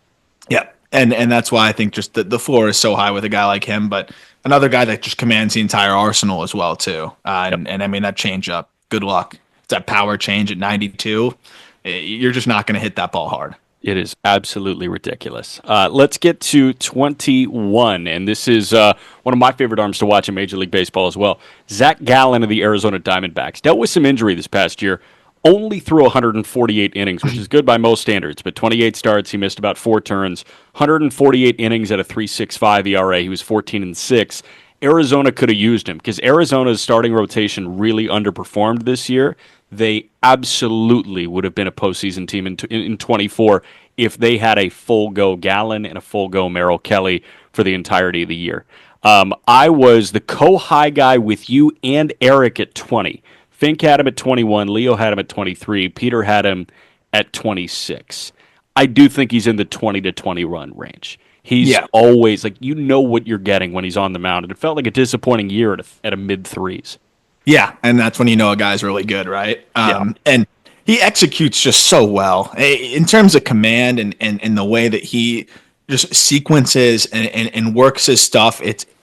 Speaker 3: Yeah, and that's why I think just the floor is so high with a guy like him, but another guy that just commands the entire arsenal as well, too. And that change up, good luck. It's that power change at 92. You're just not going to hit that ball hard.
Speaker 2: It is absolutely ridiculous. Let's get to 21, and this is one of my favorite arms to watch in Major League Baseball as well. Zach Gallen of the Arizona Diamondbacks dealt with some injury this past year. Only threw 148 innings, which is good by most standards, but 28 starts. He missed about 4 turns. 148 innings at a 3.65 ERA. He was 14-6. Arizona could have used him because Arizona's starting rotation really underperformed this year. they absolutely would have been a postseason team in 24 if they had a full go Gallen and a full go Merrill Kelly for the entirety of the year. I was the co-high guy with you and Eric at 20. Fink had him at 21. Leo had him at 23. Peter had him at 26. I do think he's in the 20 to 20 run range. He's always like, you know what you're getting when he's on the mound. And it felt like a disappointing year at a mid threes.
Speaker 3: Yeah, and that's when you know a guy's really good, right? And he executes just so well in terms of command and the way that he just sequences and works his stuff.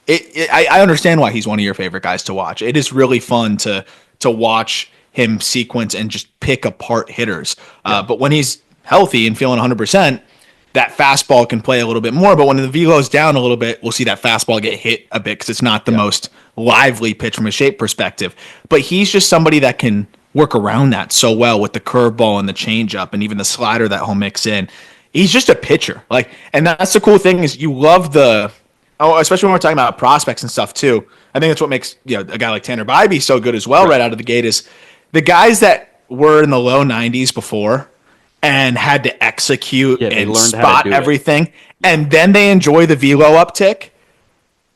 Speaker 3: I understand why he's one of your favorite guys to watch. It is really fun to watch him sequence and just pick apart hitters. But when he's healthy and feeling 100%, that fastball can play a little bit more. But when the velo's down a little bit, we'll see that fastball get hit a bit because it's not the most lively pitch from a shape perspective. But he's just somebody that can work around that so well with the curveball and the changeup and even the slider that he'll mix in. He's just a pitcher. And that's the cool thing is you love especially when we're talking about prospects and stuff too. I think that's what makes a guy like Tanner Bybee so good as well right out of the gate is the guys that were in the low 90s before and had to execute and spot everything, and then they enjoy the velo uptick.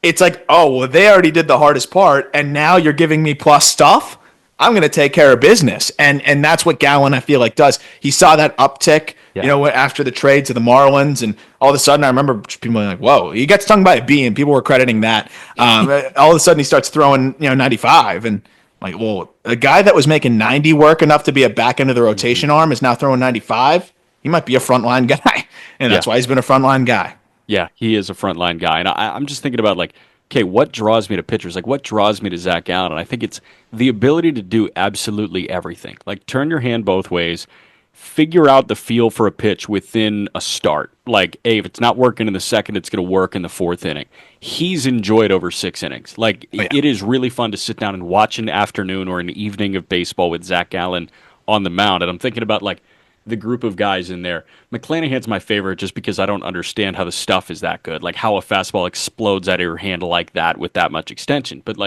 Speaker 3: It's like, oh, well, they already did the hardest part, and now you're giving me plus stuff. I'm going to take care of business, and that's what Gallen, I feel like, does. He saw that uptick, after the trade to the Marlins, and all of a sudden, I remember people being like, whoa, he got stung by a bee, and people were crediting that. All of a sudden, he starts throwing 95, and like, well, a guy that was making 90 work enough to be a back end of the rotation arm is now throwing 95. He might be a frontline guy, and that's why he's been a frontline guy.
Speaker 2: Yeah, he is a frontline guy, and I'm just thinking about okay, what draws me to pitchers? What draws me to Zach Gallen? And I think it's the ability to do absolutely everything. Turn your hand both ways, figure out the feel for a pitch within a start. Hey, if it's not working in the second, it's going to work in the fourth inning. He's enjoyed over 6 innings. It is really fun to sit down and watch an afternoon or an evening of baseball with Zach Gallen on the mound. And I'm thinking about the group of guys in there. McClanahan's my favorite just because I don't understand how the stuff is that good. How a fastball explodes out of your hand like that with that much extension. But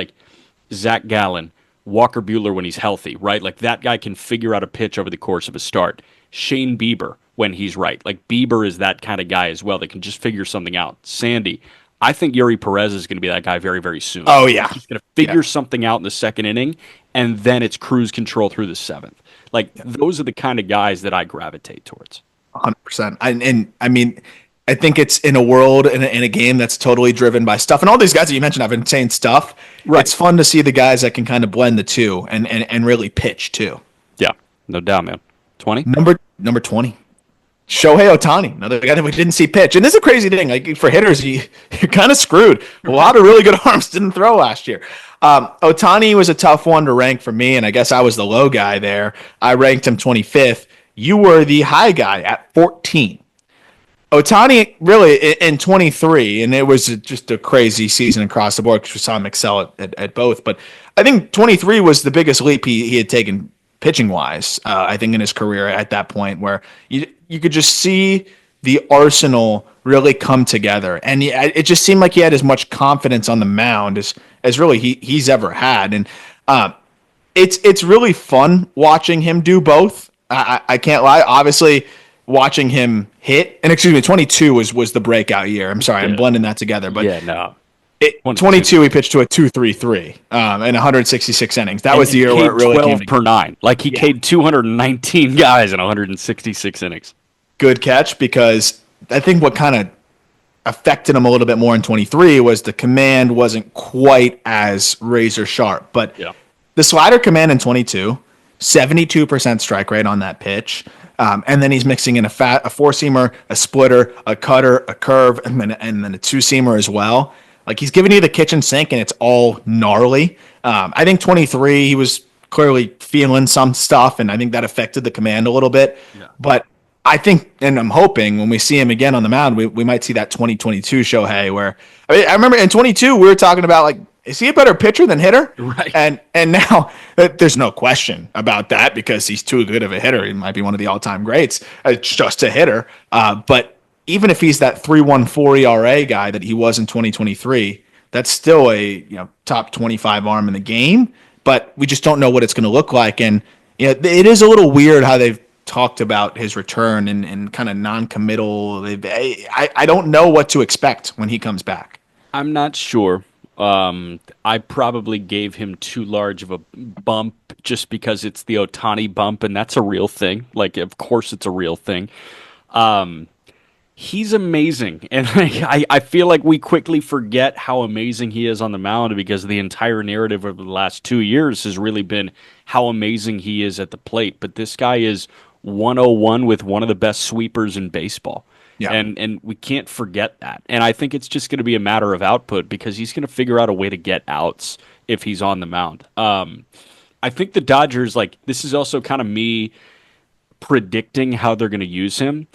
Speaker 2: Zach Gallen, Walker Buehler when he's healthy, right? That guy can figure out a pitch over the course of a start. Shane Bieber when he's right. Bieber is that kind of guy as well that can just figure something out. Sandy. I think Yuri Perez is going to be that guy very, very soon.
Speaker 3: Oh, yeah.
Speaker 2: He's going to figure something out in the second inning, and then it's cruise control through the seventh. Those are the kind of guys that I gravitate towards.
Speaker 3: 100%. And I mean, I think it's in a world, in a game that's totally driven by stuff. And all these guys that you mentioned have insane stuff. Right. It's fun to see the guys that can kind of blend the two and really pitch, too.
Speaker 2: Yeah, no doubt, man. 20?
Speaker 3: Number 20. Shohei Ohtani, another guy that we didn't see pitch. And this is a crazy thing. For hitters, you're kind of screwed. A lot of really good arms didn't throw last year. Ohtani was a tough one to rank for me, and I guess I was the low guy there. I ranked him 25th. You were the high guy at 14. Ohtani really in 23, and it was just a crazy season across the board because we saw him excel at both. But I think 23 was the biggest leap he had taken pitching-wise, I think, in his career at that point, where you could just see the arsenal really come together. And it just seemed like he had as much confidence on the mound as really he's ever had. And it's really fun watching him do both. I can't lie. Obviously, watching him hit, and 22 was the breakout year. I'm sorry, I'm blending that together. But 22, he pitched to a 2.33 in 166 innings. That was the year where it really
Speaker 2: 12 per 9. He K'd 219 guys in 166 innings.
Speaker 3: Good catch, because I think what kind of affected him a little bit more in 23 was the command wasn't quite as razor sharp. But the slider command in 22, 72% strike rate on that pitch. And then he's mixing in a four-seamer, a splitter, a cutter, a curve, and then a two-seamer as well. He's giving you the kitchen sink, and it's all gnarly. I think 23, he was clearly feeling some stuff, and I think that affected the command a little bit. Yeah. But I think, and I'm hoping, when we see him again on the mound, we might see that 2022 Shohei where I remember in 22 we were talking about is he a better pitcher than hitter?
Speaker 2: Right.
Speaker 3: And now there's no question about that because he's too good of a hitter. He might be one of the all-time greats. It's just a hitter. But even if he's that 3.14 ERA guy that he was in 2023, that's still a top 25 arm in the game. But we just don't know what it's going to look like. And it is a little weird how they've talked about his return and kind of non-committal. I don't know what to expect when he comes back.
Speaker 2: I'm not sure. I probably gave him too large of a bump just because it's the Otani bump, and that's a real thing. Like, of course, it's a real thing. He's amazing, and I feel like we quickly forget how amazing he is on the mound because the entire narrative of the last 2 years has really been how amazing he is at the plate. But this guy is 101 with one of the best sweepers in baseball.
Speaker 3: Yeah.
Speaker 2: And we can't forget that. And I think it's just going to be a matter of output because he's going to figure out a way to get outs if he's on the mound. I think the Dodgers, like, this is also kind of me predicting how they're going to use him.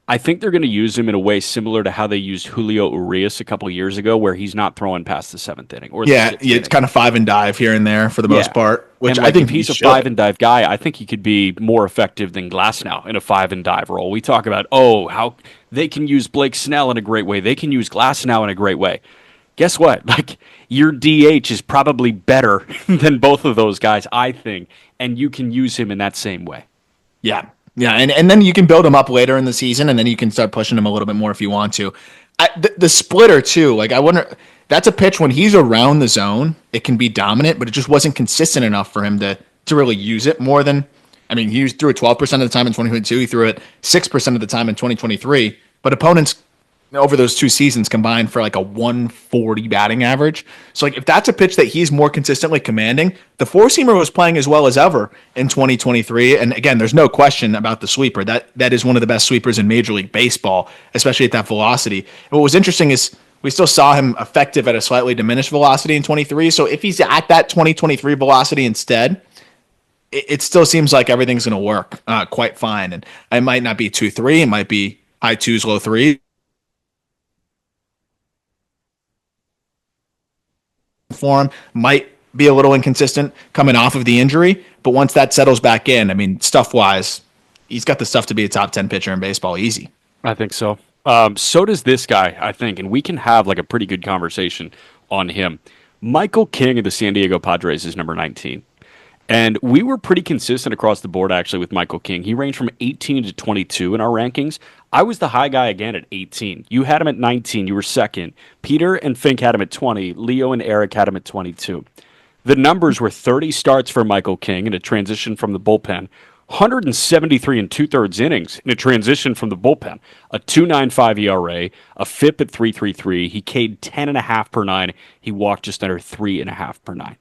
Speaker 2: I think they're going to use him in a way similar to how they used Julio Urias a couple years ago, where he's not throwing past the seventh inning. Or
Speaker 3: It's kind of 5 and dive here and there for the most part. Which
Speaker 2: and
Speaker 3: I think
Speaker 2: if he's a 5 and dive guy, I think he could be more effective than Glasnow in a 5 and dive role. We talk about how they can use Blake Snell in a great way, they can use Glasnow in a great way. Guess what? Like, your DH is probably better than both of those guys, I think, and you can use him in that same way.
Speaker 3: Yeah. Yeah, and then you can build him up later in the season, and then you can start pushing him a little bit more if you want to. The splitter, too, like, I wonder, that's a pitch when he's around the zone, it can be dominant, but it just wasn't consistent enough for him to really use it more than, he threw it 12% of the time in 2022, he threw it 6% of the time in 2023, but opponents over those 2 seasons combined for like a 140 batting average. So like if that's a pitch that he's more consistently commanding, the 4-seamer was playing as well as ever in 2023. And again, there's no question about the sweeper. That is one of the best sweepers in Major League Baseball, especially at that velocity. And what was interesting is we still saw him effective at a slightly diminished velocity in 23. So if he's at that 2023 velocity instead, it still seems like everything's going to work quite fine. And it might not be 2-3, it might be high 2s, low 3s. For him might be a little inconsistent coming off of the injury, but once that settles back in, stuff wise, he's got the stuff to be a top 10 pitcher in baseball easy.
Speaker 2: I think so. So does this guy, I think, and we can have like a pretty good conversation on him. Michael King of the San Diego Padres is number 19. And we were pretty consistent across the board, actually, with Michael King. He ranged from 18 to 22 in our rankings. I was the high guy again at 18. You had him at 19. You were second. Peter and Fink had him at 20. Leo and Eric had him at 22. The numbers were 30 starts for Michael King in a transition from the bullpen, 173 and 2/3 innings in a transition from the bullpen, a 2.95 ERA, a FIP at 3.33. He K'd 10.5 per 9. He walked just under 3.5 per 9.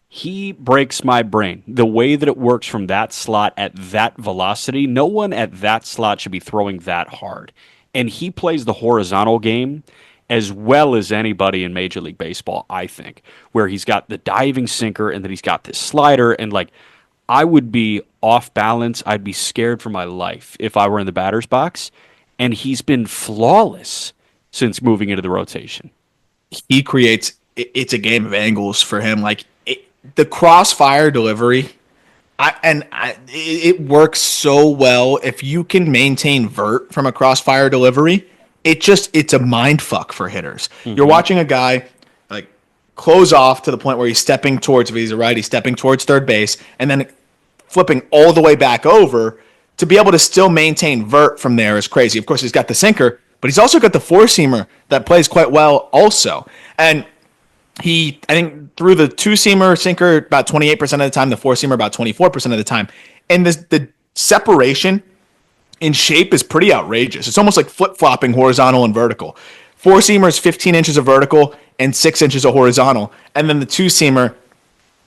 Speaker 2: He breaks my brain. The way that it works from that slot at that velocity, no one at that slot should be throwing that hard. And he plays the horizontal game as well as anybody in Major League Baseball, I think, where he's got the diving sinker and then he's got this slider. And like, I would be off balance. I'd be scared for my life if I were in the batter's box. And he's been flawless since moving into the rotation.
Speaker 3: He creates, it's a game of angles for him. Like, the crossfire delivery, it works so well. If you can maintain vert from a crossfire delivery, it's a mind fuck for hitters. Mm-hmm. You're watching a guy like close off to the point where he's stepping towards, if he's a righty, stepping towards third base, and then flipping all the way back over to be able to still maintain vert from there is crazy. Of course, he's got the sinker, but he's also got the 4-seamer that plays quite well also. And I think, threw the 2-seamer sinker about 28% of the time, the 4-seamer about 24% of the time. And the separation in shape is pretty outrageous. It's almost like flip-flopping horizontal and vertical. 4-seamer is 15 inches of vertical and 6 inches of horizontal. And then the 2-seamer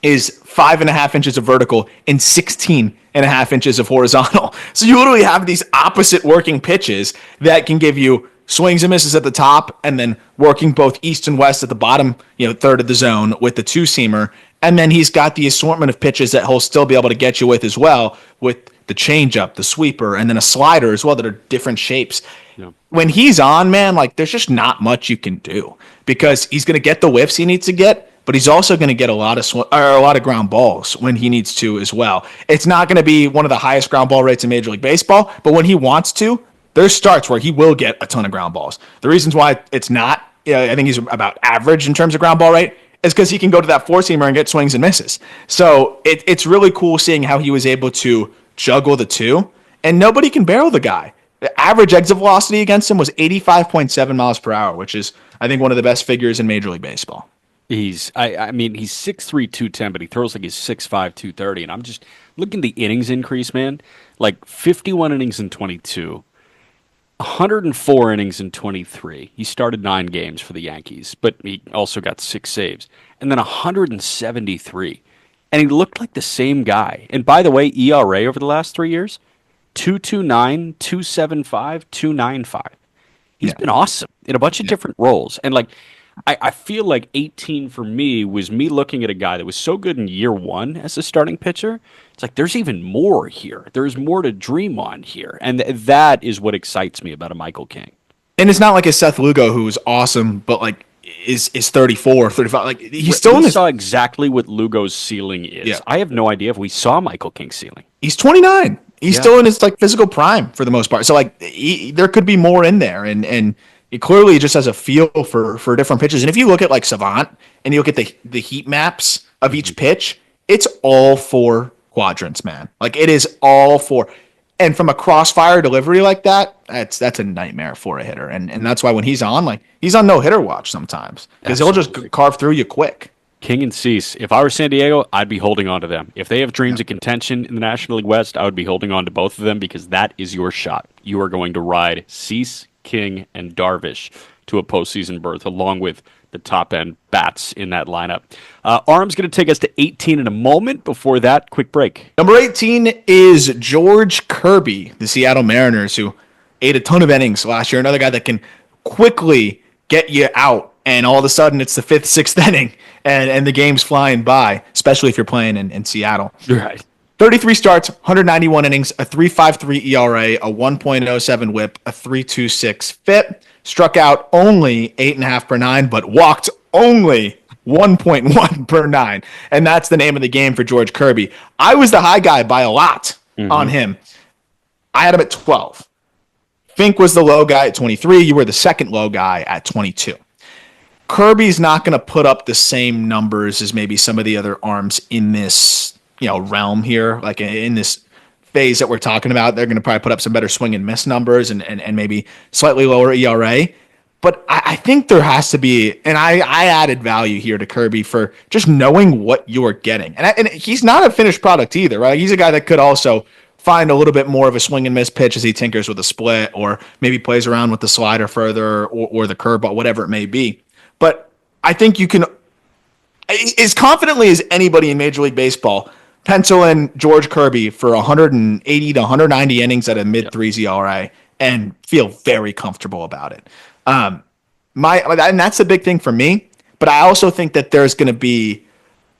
Speaker 3: is 5.5 inches of vertical and 16.5 inches of horizontal. So you literally have these opposite working pitches that can give you swings and misses at the top, and then working both east and west at the bottom, third of the zone with the 2-seamer. And then he's got the assortment of pitches that he'll still be able to get you with as well, with the changeup, the sweeper, and then a slider as well that are different shapes. Yeah. When he's on, man, like there's just not much you can do because he's going to get the whiffs he needs to get, but he's also going to get a lot of ground balls when he needs to as well. It's not going to be one of the highest ground ball rates in Major League Baseball, but when he wants to, there's starts where he will get a ton of ground balls. The reasons why it's not, I think he's about average in terms of ground ball rate, is because he can go to that four-seamer and get swings and misses. So it's really cool seeing how he was able to juggle the two, and nobody can barrel the guy. The average exit velocity against him was 85.7 miles per hour, which is, I think, one of the best figures in Major League Baseball.
Speaker 2: I mean, he's 6'3", 210, but he throws like he's 6'5", 230. And I'm just looking at the innings increase, man. Like 51 innings in 22, 104 innings in 23. He started 9 games for the Yankees, but he also got 6 saves. And then 173. And he looked like the same guy. And by the way, ERA over the last 3 years, 2.29, 2.75, 2.95. He's been awesome in a bunch of different roles. And like, I feel like 18 for me was me looking at a guy that was so good in year one as a starting pitcher. It's like, there's even more here. There's more to dream on here. And that is what excites me about a Michael King.
Speaker 3: And it's not like a Seth Lugo who's awesome, but like is 34, 35. Like he's still
Speaker 2: we saw exactly what Lugo's ceiling is. Yeah. I have no idea if we saw Michael King's ceiling.
Speaker 3: He's 29. He's still in his like physical prime for the most part. So like there could be more in there, and it clearly just has a feel for different pitches. And if you look at like Savant and you look at the heat maps of each pitch, it's all 4 quadrants, man. Like it is all 4. And from a crossfire delivery like that, that's a nightmare for a hitter. And that's why when he's on no hitter watch sometimes, because he'll just carve through you quick.
Speaker 2: King and Cease. If I were San Diego, I'd be holding on to them. If they have dreams of contention in the National League West, I would be holding on to both of them because that is your shot. You are going to ride Cease, King, and Darvish to a postseason berth, along with the top-end bats in that lineup. Aram's going to take us to 18 in a moment. Before that, quick break.
Speaker 3: Number 18 is George Kirby, the Seattle Mariners, who ate a ton of innings last year. Another guy that can quickly get you out, and all of a sudden it's the 5th, 6th inning, and the game's flying by, especially if you're playing in Seattle.
Speaker 2: Right.
Speaker 3: 33 starts, 191 innings, a 3.53 ERA, a 1.07 whip, a 3.26 FIP. Struck out only 8.5 per 9, but walked only 1.1 per 9. And that's the name of the game for George Kirby. I was the high guy by a lot on him. I had him at 12. Fink was the low guy at 23. You were the second low guy at 22. Kirby's not going to put up the same numbers as maybe some of the other arms in this realm here, like in this phase that we're talking about. They're going to probably put up some better swing and miss numbers and maybe slightly lower ERA. But I think there has to be, and I added value here to Kirby for just knowing what you're getting. And he's not a finished product either, right? He's a guy that could also find a little bit more of a swing and miss pitch as he tinkers with a split, or maybe plays around with the slider further, or the curveball, whatever it may be. But I think you can, as confidently as anybody in Major League Baseball, pencil in George Kirby for 180 to 190 innings at a mid-3s ERA and feel very comfortable about it. And that's the big thing for me. But I also think that there's going to be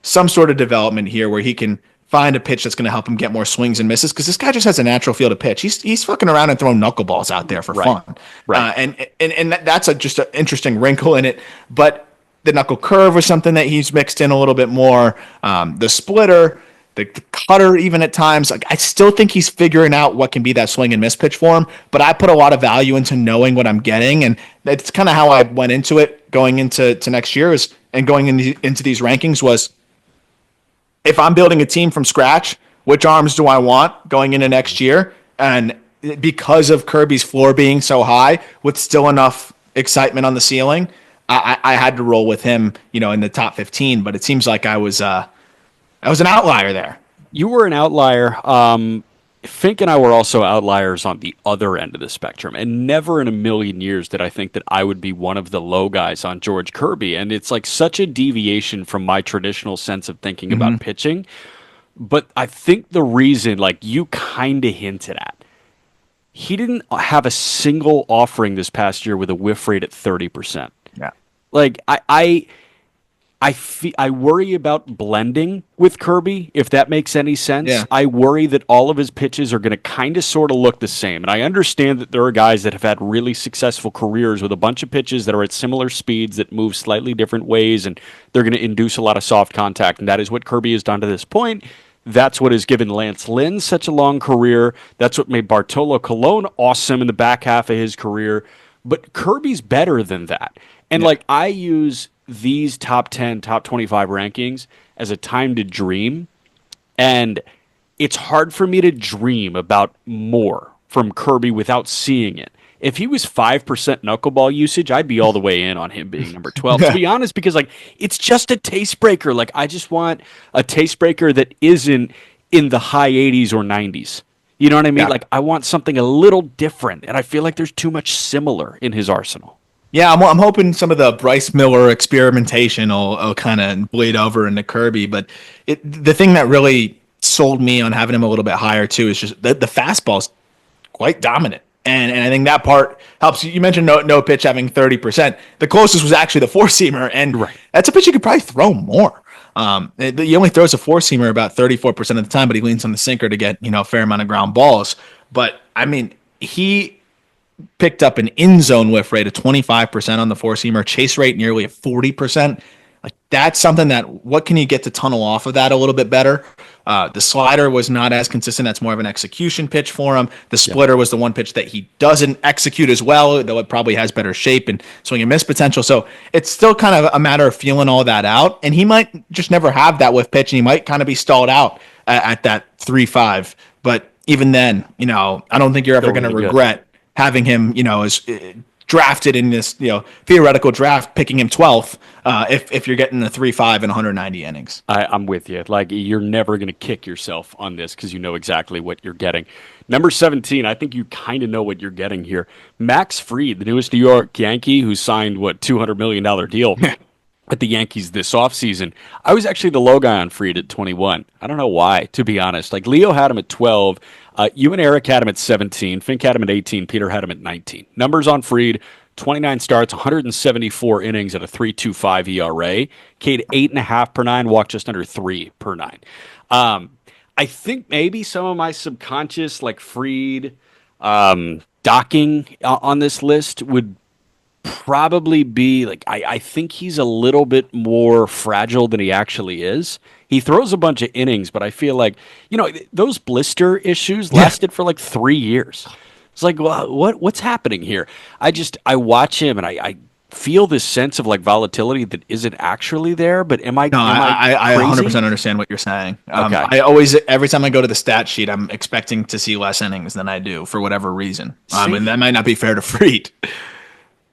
Speaker 3: some sort of development here where he can find a pitch that's going to help him get more swings and misses, because this guy just has a natural feel to pitch. He's fucking around and throwing knuckleballs out there for fun. Right. And that's just an interesting wrinkle in it. But the knuckle curve was something that he's mixed in a little bit more. The splitter, the cutter, even at times. Like, I still think he's figuring out what can be that swing and miss pitch for him. But I put a lot of value into knowing what I'm getting, and that's kind of how I went into it going into next year and going into these rankings was, if I'm building a team from scratch, which arms do I want going into next year? And because of Kirby's floor being so high, with still enough excitement on the ceiling, I had to roll with him, in the top 15. But it seems like I was an outlier there.
Speaker 2: You were an outlier. Fink and I were also outliers on the other end of the spectrum, and never in a million years did I think that I would be one of the low guys on George Kirby. And it's like such a deviation from my traditional sense of thinking about pitching. But I think the reason, like you kind of hinted at, he didn't have a single offering this past year with a whiff rate at 30%.
Speaker 3: Yeah.
Speaker 2: Like I worry about blending with Kirby, if that makes any sense.
Speaker 3: Yeah.
Speaker 2: I worry that all of his pitches are going to kind of sort of look the same. And I understand that there are guys that have had really successful careers with a bunch of pitches that are at similar speeds that move slightly different ways, and they're going to induce a lot of soft contact. And that is what Kirby has done to this point. That's what has given Lance Lynn such a long career. That's what made Bartolo Colon awesome in the back half of his career. But Kirby's better than that. And I use these top 10, top 25 rankings as a time to dream. And it's hard for me to dream about more from Kirby without seeing it. If he was 5% knuckleball usage, I'd be all the way in on him being number 12, to be honest, because like it's just a taste breaker. Like I just want a taste breaker that isn't in the high 80s or 90s. You know what I mean?
Speaker 3: Yeah.
Speaker 2: Like I want something a little different, and I feel like there's too much similar in his arsenal.
Speaker 3: Yeah, I'm hoping some of the Bryce Miller experimentation will kind of bleed over into Kirby. But the thing that really sold me on having him a little bit higher too is just the fastball's quite dominant. And I think that part helps. You mentioned no pitch having 30%. The closest was actually the four-seamer, and that's a pitch you could probably throw more. He only throws a four-seamer about 34% of the time, but he leans on the sinker to get a fair amount of ground balls. But I mean, he picked up an in-zone whiff rate of 25% on the four-seamer, chase rate nearly at 40%. Like that's something that what can you get to tunnel off of that a little bit better? The slider was not as consistent. That's more of an execution pitch for him. The splitter was the one pitch that he doesn't execute as well, though it probably has better shape and swing and miss potential. So it's still kind of a matter of feeling all that out. And he might just never have that whiff pitch, and he might kind of be stalled out at that 3-5. But even then, I don't think you're ever going to regret having him, as drafted in this, theoretical draft, picking him 12th, if you're getting the 3-5 and 190 innings.
Speaker 2: I'm with you. Like you're never going to kick yourself on this because you know exactly what you're getting. Number 17, I think you kind of know what you're getting here. Max Fried, the newest New York Yankee who signed, $200 million deal at the Yankees this offseason. I was actually the low guy on Fried at 21. I don't know why, to be honest. Like Leo had him at 12. You and Eric had him at 17. Fink had him at 18. Peter had him at 19. Numbers on Fried, 29 starts, 174 innings at a 3.25 ERA. K'd 8.5 per 9, walked just under 3 per 9. I think maybe some of my subconscious, like Fried, docking on this list would probably be like I think he's a little bit more fragile than he actually is. He throws a bunch of innings, but I feel like those blister issues lasted for like 3 years. It's like, well, what's happening here? I watch him and I feel this sense of like volatility that isn't actually there. But am I?
Speaker 3: No, I 100% understand what you're saying. I always, every time I go to the stat sheet, I'm expecting to see less innings than I do for whatever reason. And that might not be fair to Fried.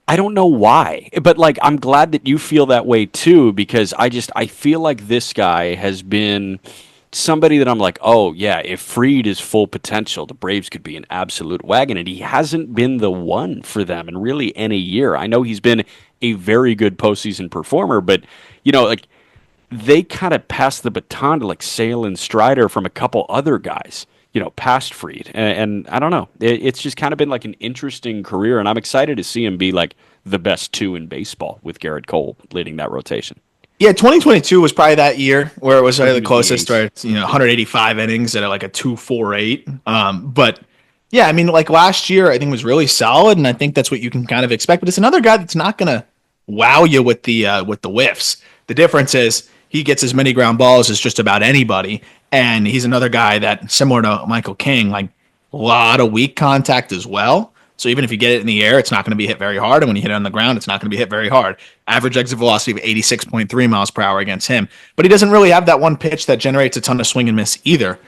Speaker 2: I don't know why, but like I'm glad that you feel that way too, because I feel like this guy has been somebody that I'm like, oh yeah, if Fried is full potential, the Braves could be an absolute wagon, and he hasn't been the one for them in really any year. I know he's been a very good postseason performer, but like they kind of passed the baton to like Sale and Strider from a couple other guys. Past Fried. And I don't know. It's just kind of been like an interesting career, and I'm excited to see him be like the best two in baseball with Garrett Cole leading that rotation.
Speaker 3: Yeah, 2022 was probably that year where it was the closest, right? 185 innings at like a 2.48. But yeah, I mean, like last year, I think was really solid, and I think that's what you can kind of expect. But it's another guy that's not going to wow you with the whiffs. The difference is he gets as many ground balls as just about anybody. And he's another guy that, similar to Michael King, like a lot of weak contact as well. So even if you get it in the air, it's not going to be hit very hard. And when you hit it on the ground, it's not going to be hit very hard. Average exit velocity of 86.3 miles per hour against him. But he doesn't really have that one pitch that generates a ton of swing and miss either.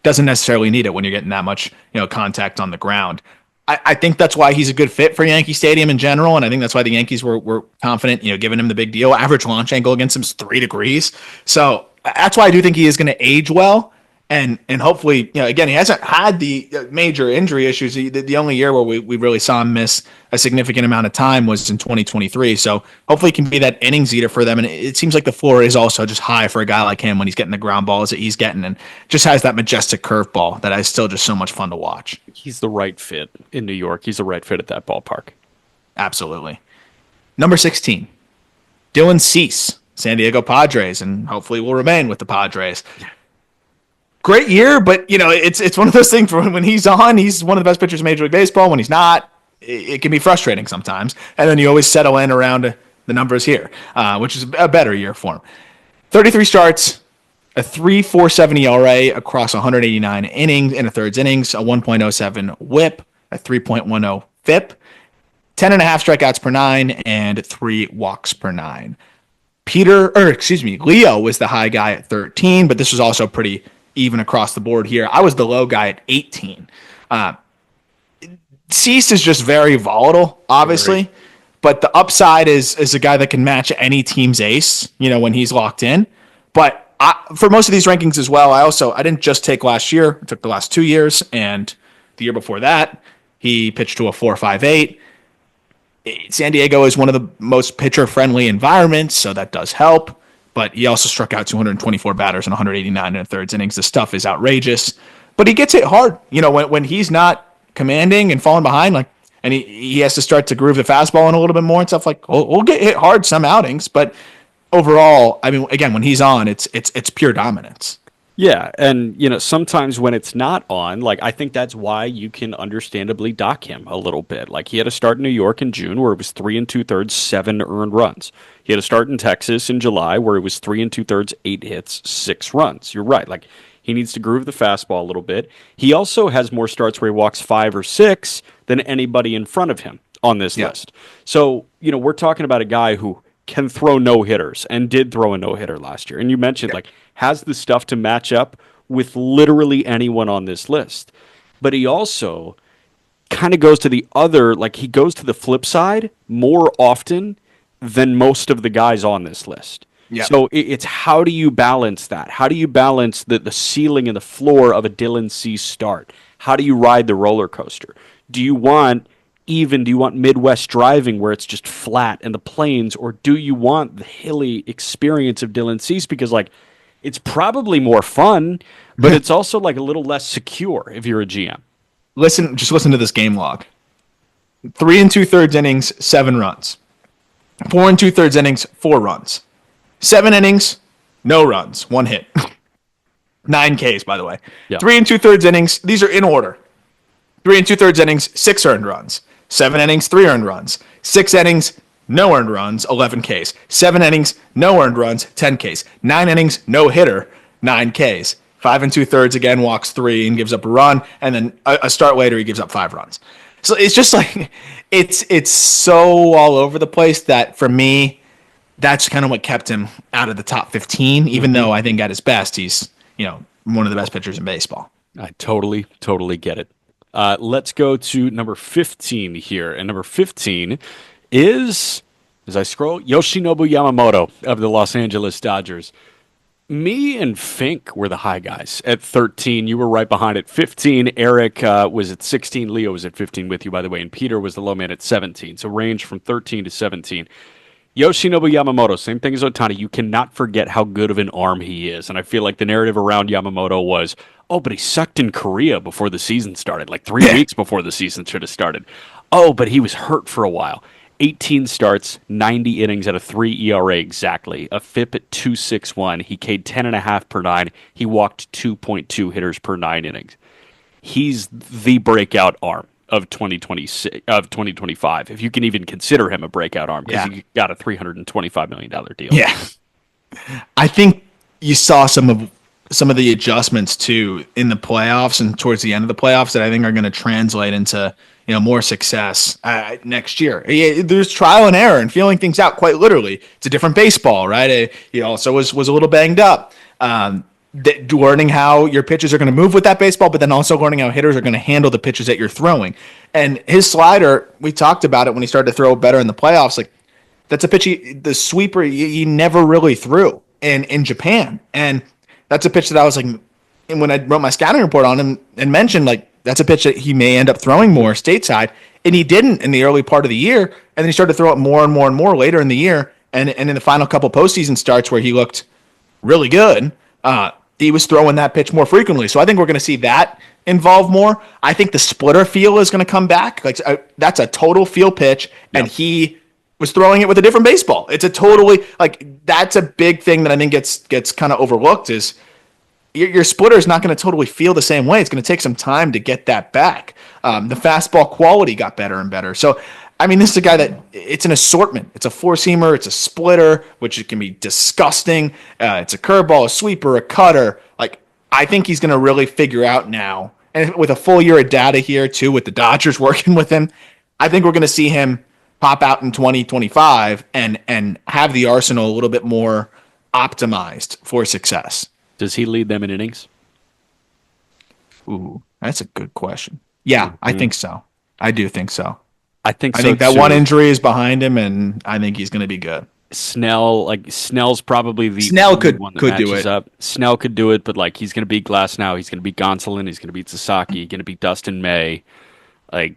Speaker 3: Doesn't necessarily need it when you're getting that much contact on the ground. I think that's why he's a good fit for Yankee Stadium in general, and I think that's why the Yankees were confident, giving him the big deal. Average launch angle against him is 3 degrees. So that's why I do think he is going to age well. And hopefully, again, he hasn't had the major injury issues. The only year where we really saw him miss a significant amount of time was in 2023. So hopefully he can be that innings eater for them. And it seems like the floor is also just high for a guy like him when he's getting the ground balls that he's getting, and just has that majestic curveball that is still just so much fun to watch.
Speaker 2: He's the right fit in New York. He's the right fit at that ballpark.
Speaker 3: Absolutely. Number 16, Dylan Cease, San Diego Padres, and hopefully will remain with the Padres. Great year, but it's one of those things where when he's on, he's one of the best pitchers in Major League Baseball. When he's not, it can be frustrating sometimes. And then you always settle in around the numbers here, which is a better year for him. 33 starts, a 3.47 ERA across 189 innings in a thirds innings, a 1.07 WHIP, a 3.10 FIP, 10.5 strikeouts per 9, and 3 walks per 9. Leo was the high guy at 13, but this was also pretty even across the board here. I was the low guy at 18. Cease is just very volatile, obviously, but the upside is a guy that can match any team's ace, when he's locked in. But for most of these rankings as well, I didn't just take last year. I took the last 2 years, and the year before that, he pitched to a 4.58. San Diego is one of the most pitcher-friendly environments, so that does help. But he also struck out 224 batters in 189 and a thirds innings. The stuff is outrageous, but he gets hit hard. When he's not commanding and falling behind, and he has to start to groove the fastball in a little bit more and stuff. We'll get hit hard some outings, but overall, again, when he's on, it's pure dominance.
Speaker 2: Yeah, and sometimes when it's not on, I think that's why you can understandably dock him a little bit. He had a start in New York in June where it was 3 2/3, 7 earned runs. He had a start in Texas in July where it was 3 2/3, 8 hits, 6 runs. You're right. He needs to groove the fastball a little bit. He also has more starts where he walks 5 or 6 than anybody in front of him on this list. So, we're talking about a guy who can throw no-hitters and did throw a no-hitter last year. And you mentioned, has the stuff to match up with literally anyone on this list. But he also kind of goes to the other, he goes to the flip side more often than most of the guys on this list.
Speaker 3: Yeah.
Speaker 2: So it's how do you balance that? How do you balance the ceiling and the floor of a Dylan Cease start? How do you ride the roller coaster? Do you want Midwest driving where it's just flat and the plains, or do you want the hilly experience of Dylan Cease? Because it's probably more fun, but it's also a little less secure if you're a GM.
Speaker 3: Just listen to this game log. 3 2/3 innings, 7 runs. 4 2/3 innings, 4 runs. 7 innings, no runs, 1 hit. 9 Ks, by the way.
Speaker 2: Yeah.
Speaker 3: 3 2/3 innings, these are in order. 3 2/3 innings, 6 earned runs. 7 innings, 3 earned runs. 6 innings, no earned runs, 11 Ks. 7 innings, no earned runs, 10 Ks. 9 innings, no hitter, 9 Ks. 5 2/3 again, walks 3 and gives up a run. And then a start later, he gives up 5 runs. So it's just it's so all over the place that for me, that's kind of what kept him out of the top 15, even though I think at his best, he's, one of the best pitchers in baseball.
Speaker 2: I totally get it. Let's go to number 15 here. And number 15 is, as I scroll, Yoshinobu Yamamoto of the Los Angeles Dodgers. Me and Fink were the high guys at 13. You were right behind at 15. Eric was at 16. Leo was at 15 with you, by the way. And Peter was the low man at 17. So range from 13 to 17. Yoshinobu Yamamoto, same thing as Ohtani. You cannot forget how good of an arm he is. And I feel like the narrative around Yamamoto was, but he sucked in Korea before the season started, 3 weeks before the season should have started. But he was hurt for a while. 18 starts, 90 innings at a 3 ERA exactly, a FIP at 2.61. He K'd 10.5 per 9. He walked 2.2 hitters per 9 innings. He's the breakout arm of 2025, if you can even consider him a breakout arm, because he got a $325 million deal.
Speaker 3: Yeah, I think you saw some of the adjustments too in the playoffs and towards the end of the playoffs that I think are going to translate into more success next year. There's trial and error and feeling things out quite literally. It's a different baseball, right? He also was a little banged up. Learning how your pitches are going to move with that baseball, but then also learning how hitters are going to handle the pitches that you're throwing. And his slider, we talked about it when he started to throw better in the playoffs. That's a pitch, the sweeper, he never really threw in Japan. And that's a pitch that I was and when I wrote my scouting report on him and mentioned, that's a pitch that he may end up throwing more stateside. And he didn't in the early part of the year. And then he started to throw it more and more and more later in the year. And in the final couple postseason starts where he looked really good, he was throwing that pitch more frequently. So I think we're going to see that involve more. I think the splitter feel is going to come back. That's a total feel pitch, and he was throwing it with a different baseball. It's a totally that's a big thing that I think gets kind of overlooked is your splitter is not going to totally feel the same way. It's going to take some time to get that back. The fastball quality got better and better. So this is a guy that it's an assortment. It's a four-seamer. It's a splitter, which it can be disgusting. It's a curveball, a sweeper, a cutter. I think he's going to really figure out now. And with a full year of data here, too, with the Dodgers working with him, I think we're going to see him pop out in 2025 and have the arsenal a little bit more optimized for success.
Speaker 2: Does he lead them in innings?
Speaker 3: Ooh, that's a good question. Yeah, I think so. I do think so.
Speaker 2: I think
Speaker 3: I
Speaker 2: so
Speaker 3: think that
Speaker 2: too.
Speaker 3: one injury is behind him, and I think he's going to be good.
Speaker 2: Snell's probably the
Speaker 3: Snell
Speaker 2: only one that
Speaker 3: could do
Speaker 2: matches
Speaker 3: it.
Speaker 2: up. Snell could do it, but like he's going to beat Glass now. He's going to beat Gonsolin. He's going to beat Sasaki. He's going to beat Dustin May. Like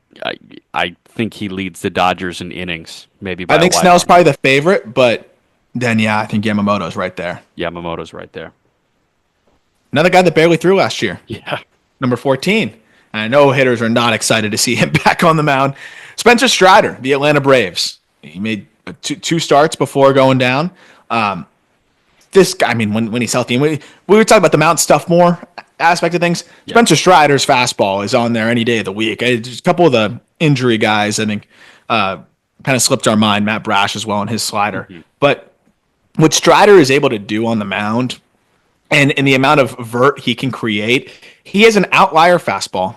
Speaker 2: I think he leads the Dodgers in innings. Maybe by
Speaker 3: I think
Speaker 2: a wide
Speaker 3: Snell's
Speaker 2: margin.
Speaker 3: probably the favorite, but then yeah, I think Yamamoto's right there.
Speaker 2: Yamamoto's right there.
Speaker 3: Another guy that barely threw last year,
Speaker 2: Yeah.
Speaker 3: number 14. And I know hitters are not excited to see him back on the mound. Spencer Strider, the Atlanta Braves. He made two starts before going down. This guy, I mean, when he's healthy, and we were talking about the mound stuff more aspect of things.
Speaker 2: Yeah.
Speaker 3: Spencer Strider's fastball is on there any day of the week. Just a couple of the injury guys, I think, kind of slipped our mind. Matt Brash as well in his slider. But what Strider is able to do on the mound and the amount of vert he can create, he has an outlier fastball.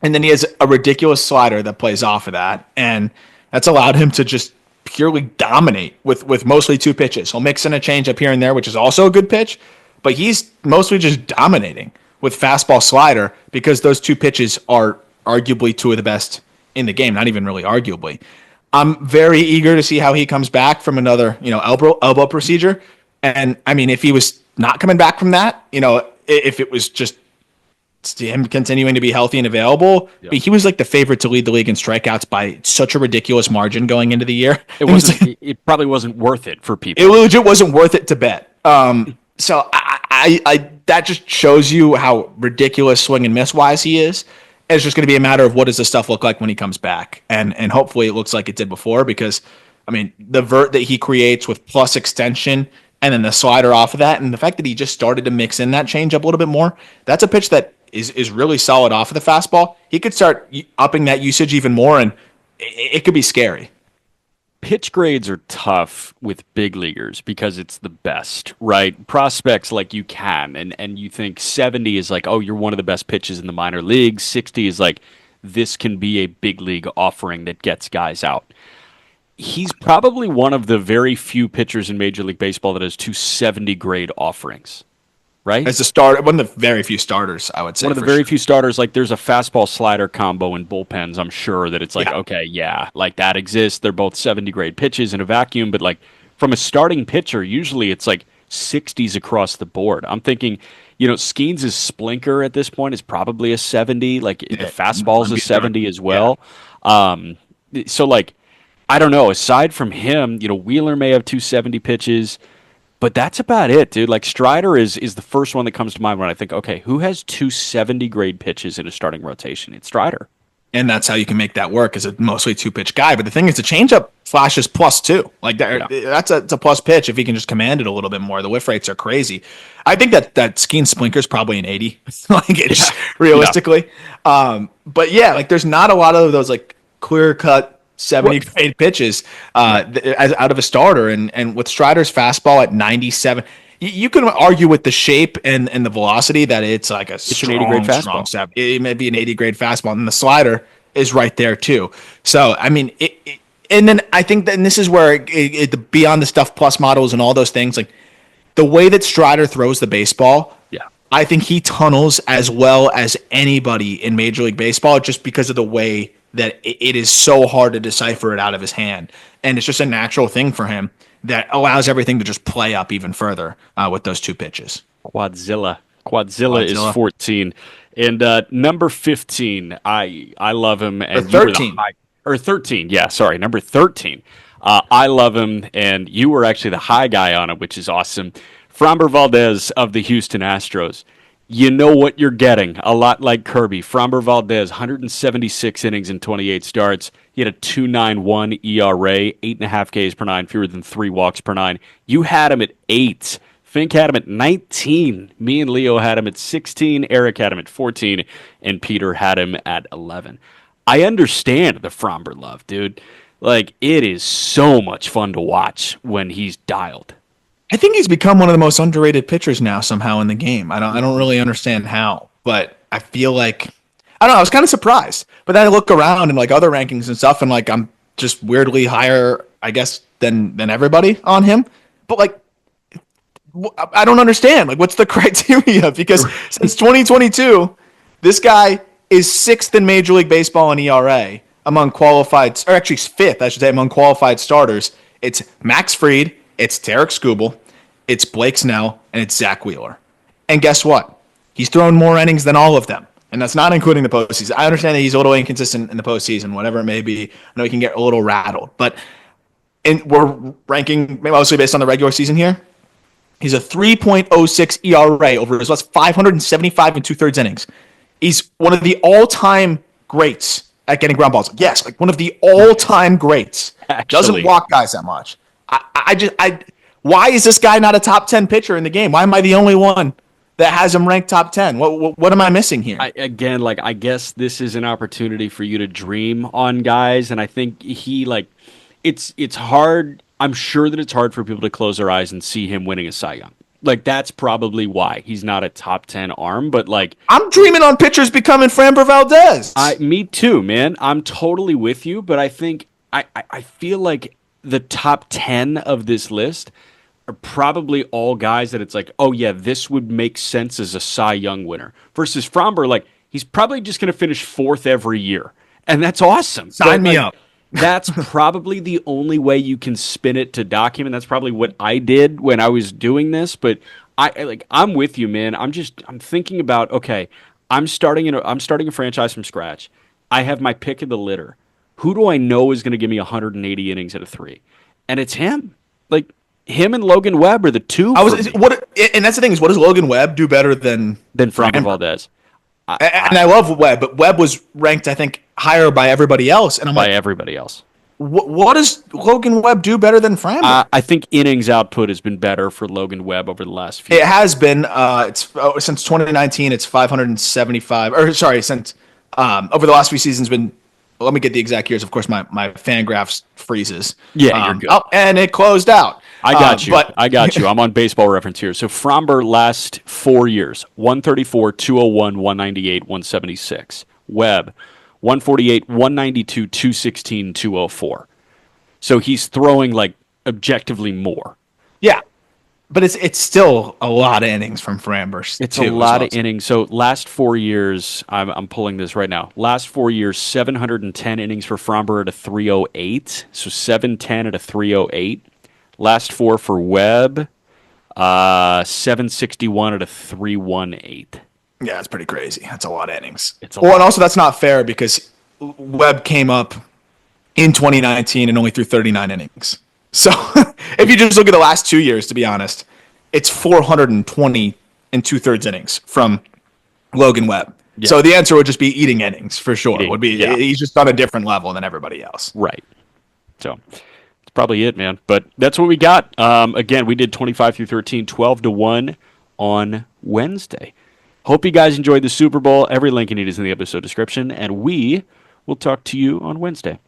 Speaker 3: And then he has a ridiculous slider that plays off of that. And that's allowed him to just purely dominate with mostly two pitches. He'll mix in a changeup here and there, which is also a good pitch, but he's mostly just dominating with fastball slider because those two pitches are arguably two of the best in the game, not even really arguably. I'm very eager to see how he comes back from another, elbow procedure. And I mean, if he was not coming back from that, if it was just him continuing to be healthy and available, but he was like the favorite to lead the league in strikeouts by such a ridiculous margin going into the year.
Speaker 2: It probably wasn't worth it for people.
Speaker 3: It legit wasn't worth it to bet. So I that just shows you how ridiculous swing and miss wise he is. It's just going to be a matter of what does this stuff look like when he comes back, and hopefully it looks like it did before. Because I mean, the vert that he creates with plus extension, and then the slider off of that, and the fact that he just started to mix in that changeup a little bit more, that's a pitch that is really solid off of the fastball. He could start upping that usage even more, and it could be scary.
Speaker 2: Pitch grades are tough with big leaguers because it's the best, right? Prospects like you can, and you think 70 is like, oh, you're one of the best pitches in the minor leagues. 60 is like, this can be a big league offering that gets guys out. He's probably one of the very few pitchers in Major League Baseball that has 270 grade offerings, right?
Speaker 3: As a starter, one of the very few starters, I would say.
Speaker 2: One of the very few starters, like there's a fastball slider combo in bullpens. I'm sure that it's like, okay, yeah, like that exists. They're both 70 grade pitches in a vacuum, but like from a starting pitcher, usually it's like 60s across the board. I'm thinking, Skeens' Splinker at this point is probably a 70. Like the fastball's a 70 as well. So like, I don't know. Aside from him, Wheeler may have 270 pitches. But that's about it, dude. Like Strider is the first one that comes to mind when I think, okay, who has 270 grade pitches in a starting rotation? It's Strider.
Speaker 3: And that's how you can make that work as a mostly two pitch guy. But the thing is, the changeup flashes +2. Like that's a plus pitch if he can just command it a little bit more. The whiff rates are crazy. I think that Skeen Splinker is probably an 80. Realistically. But yeah, like there's not a lot of those like clear cut 70 grade pitches out of a starter, and with Strider's fastball at 97, you can argue with the shape and the velocity that it's like it's
Speaker 2: an 80 grade fastball.
Speaker 3: Strong, it may be an 80 grade fastball, and the slider is right there too. So I mean, and then I think that this is where beyond the stuff plus models and all those things, like the way that Strider throws the baseball. I think he tunnels as well as anybody in Major League Baseball just because of the way that it is so hard to decipher it out of his hand. And it's just a natural thing for him that allows everything to just play up even further with those two pitches.
Speaker 2: Quadzilla is 14. And number 15, I love him. And
Speaker 3: 13.
Speaker 2: Or 13, yeah, sorry, number 13. I love him, and you were actually the high guy on it, which is awesome. Framber Valdez of the Houston Astros. You know what you're getting, a lot like Kirby. Framber Valdez, 176 innings and 28 starts. He had a 2.91 ERA, 8.5 Ks per nine, fewer than 3 walks per nine. You had him at 8. Fink had him at 19. Me and Leo had him at 16. Eric had him at 14. And Peter had him at 11. I understand the Framber love, dude. Like, it is so much fun to watch when he's dialed.
Speaker 3: I think he's become one of the most underrated pitchers now somehow in the game. I don't really understand how, but I feel like I don't know. I was kind of surprised, but then I look around and like other rankings and stuff, and like I'm just weirdly higher, I guess, than everybody on him. But like, I don't understand. Like, what's the criteria? Because since 2022, this guy is sixth in Major League Baseball in ERA among qualified, or actually fifth, I should say, among qualified starters. It's Max Fried, it's Tarek Skubal, it's Blake Snell, and it's Zach Wheeler. And guess what? He's thrown more innings than all of them. And that's not including the postseason. I understand that he's a little inconsistent in the postseason, whatever it may be. I know he can get a little rattled. But we're ranking mostly based on the regular season here. He's a 3.06 ERA over his last 575 and two-thirds innings. He's one of the all-time greats at getting ground balls. Yes, like one of the all-time greats. Doesn't walk guys that much. Why is this guy not a top 10 pitcher in the game? Why am I the only one that has him ranked top 10? What am I missing here?
Speaker 2: I guess this is an opportunity for you to dream on guys, and I think it's hard. I'm sure that it's hard for people to close their eyes and see him winning a Cy Young. Like, that's probably why he's not a top 10 arm, but like,
Speaker 3: I'm dreaming on pitchers becoming Framber Valdez.
Speaker 2: Me too, man. I'm totally with you, but I think I feel like the top 10 of this list are probably all guys that it's like, oh yeah, this would make sense as a Cy Young winner. Versus Framber, like, he's probably just going to finish fourth every year, and that's awesome.
Speaker 3: Sign me up.
Speaker 2: That's probably the only way you can spin it to document. That's probably what I did when I was doing this. But I'm with you, man. I'm thinking about, okay, I'm starting a franchise from scratch. I have my pick of the litter. Who do I know is going to give me 180 innings at a 3? And it's him. Like, him and Logan Webb are the two.
Speaker 3: And that's the thing is, what does Logan Webb do better than
Speaker 2: Framber Valdez?
Speaker 3: And I love Webb, but Webb was ranked, I think, higher by everybody else. And I'm
Speaker 2: by everybody else.
Speaker 3: What does Logan Webb do better than Framber?
Speaker 2: I think innings output has been better for Logan Webb over the last few
Speaker 3: years. It has been. Since 2019, it's 575. Or sorry, since over the last few seasons, been. Let me get the exact years. Of course, my Fangraphs freezes.
Speaker 2: Yeah, you're good.
Speaker 3: Oh, and it closed out.
Speaker 2: I got you. I'm on Baseball Reference here. So Framber last 4 years: 134, 201, 198, 176. Webb, 148, 192, 216, 204. So he's throwing like objectively more.
Speaker 3: Yeah. But it's still a lot of innings from Framber.
Speaker 2: It's a lot of innings. So last 4 years, I'm pulling this right now. Last 4 years, 710 innings for Framber at a 308. So 710 at a 308. Last 4 for Webb, 761 at a 318.
Speaker 3: Yeah, that's pretty crazy. That's a lot of innings.
Speaker 2: And
Speaker 3: also that's not fair because Webb came up in 2019 and only threw 39 innings. So if you just look at the last 2 years, to be honest, it's 420 and two-thirds innings from Logan Webb. Yeah. So the answer would just be eating innings for sure. He's just on a different level than everybody else.
Speaker 2: Right. So that's probably it, man. But that's what we got. Again, we did 25 through 13, 12-1 on Wednesday. Hope you guys enjoyed the Super Bowl. Every link you need is in the episode description, and we will talk to you on Wednesday.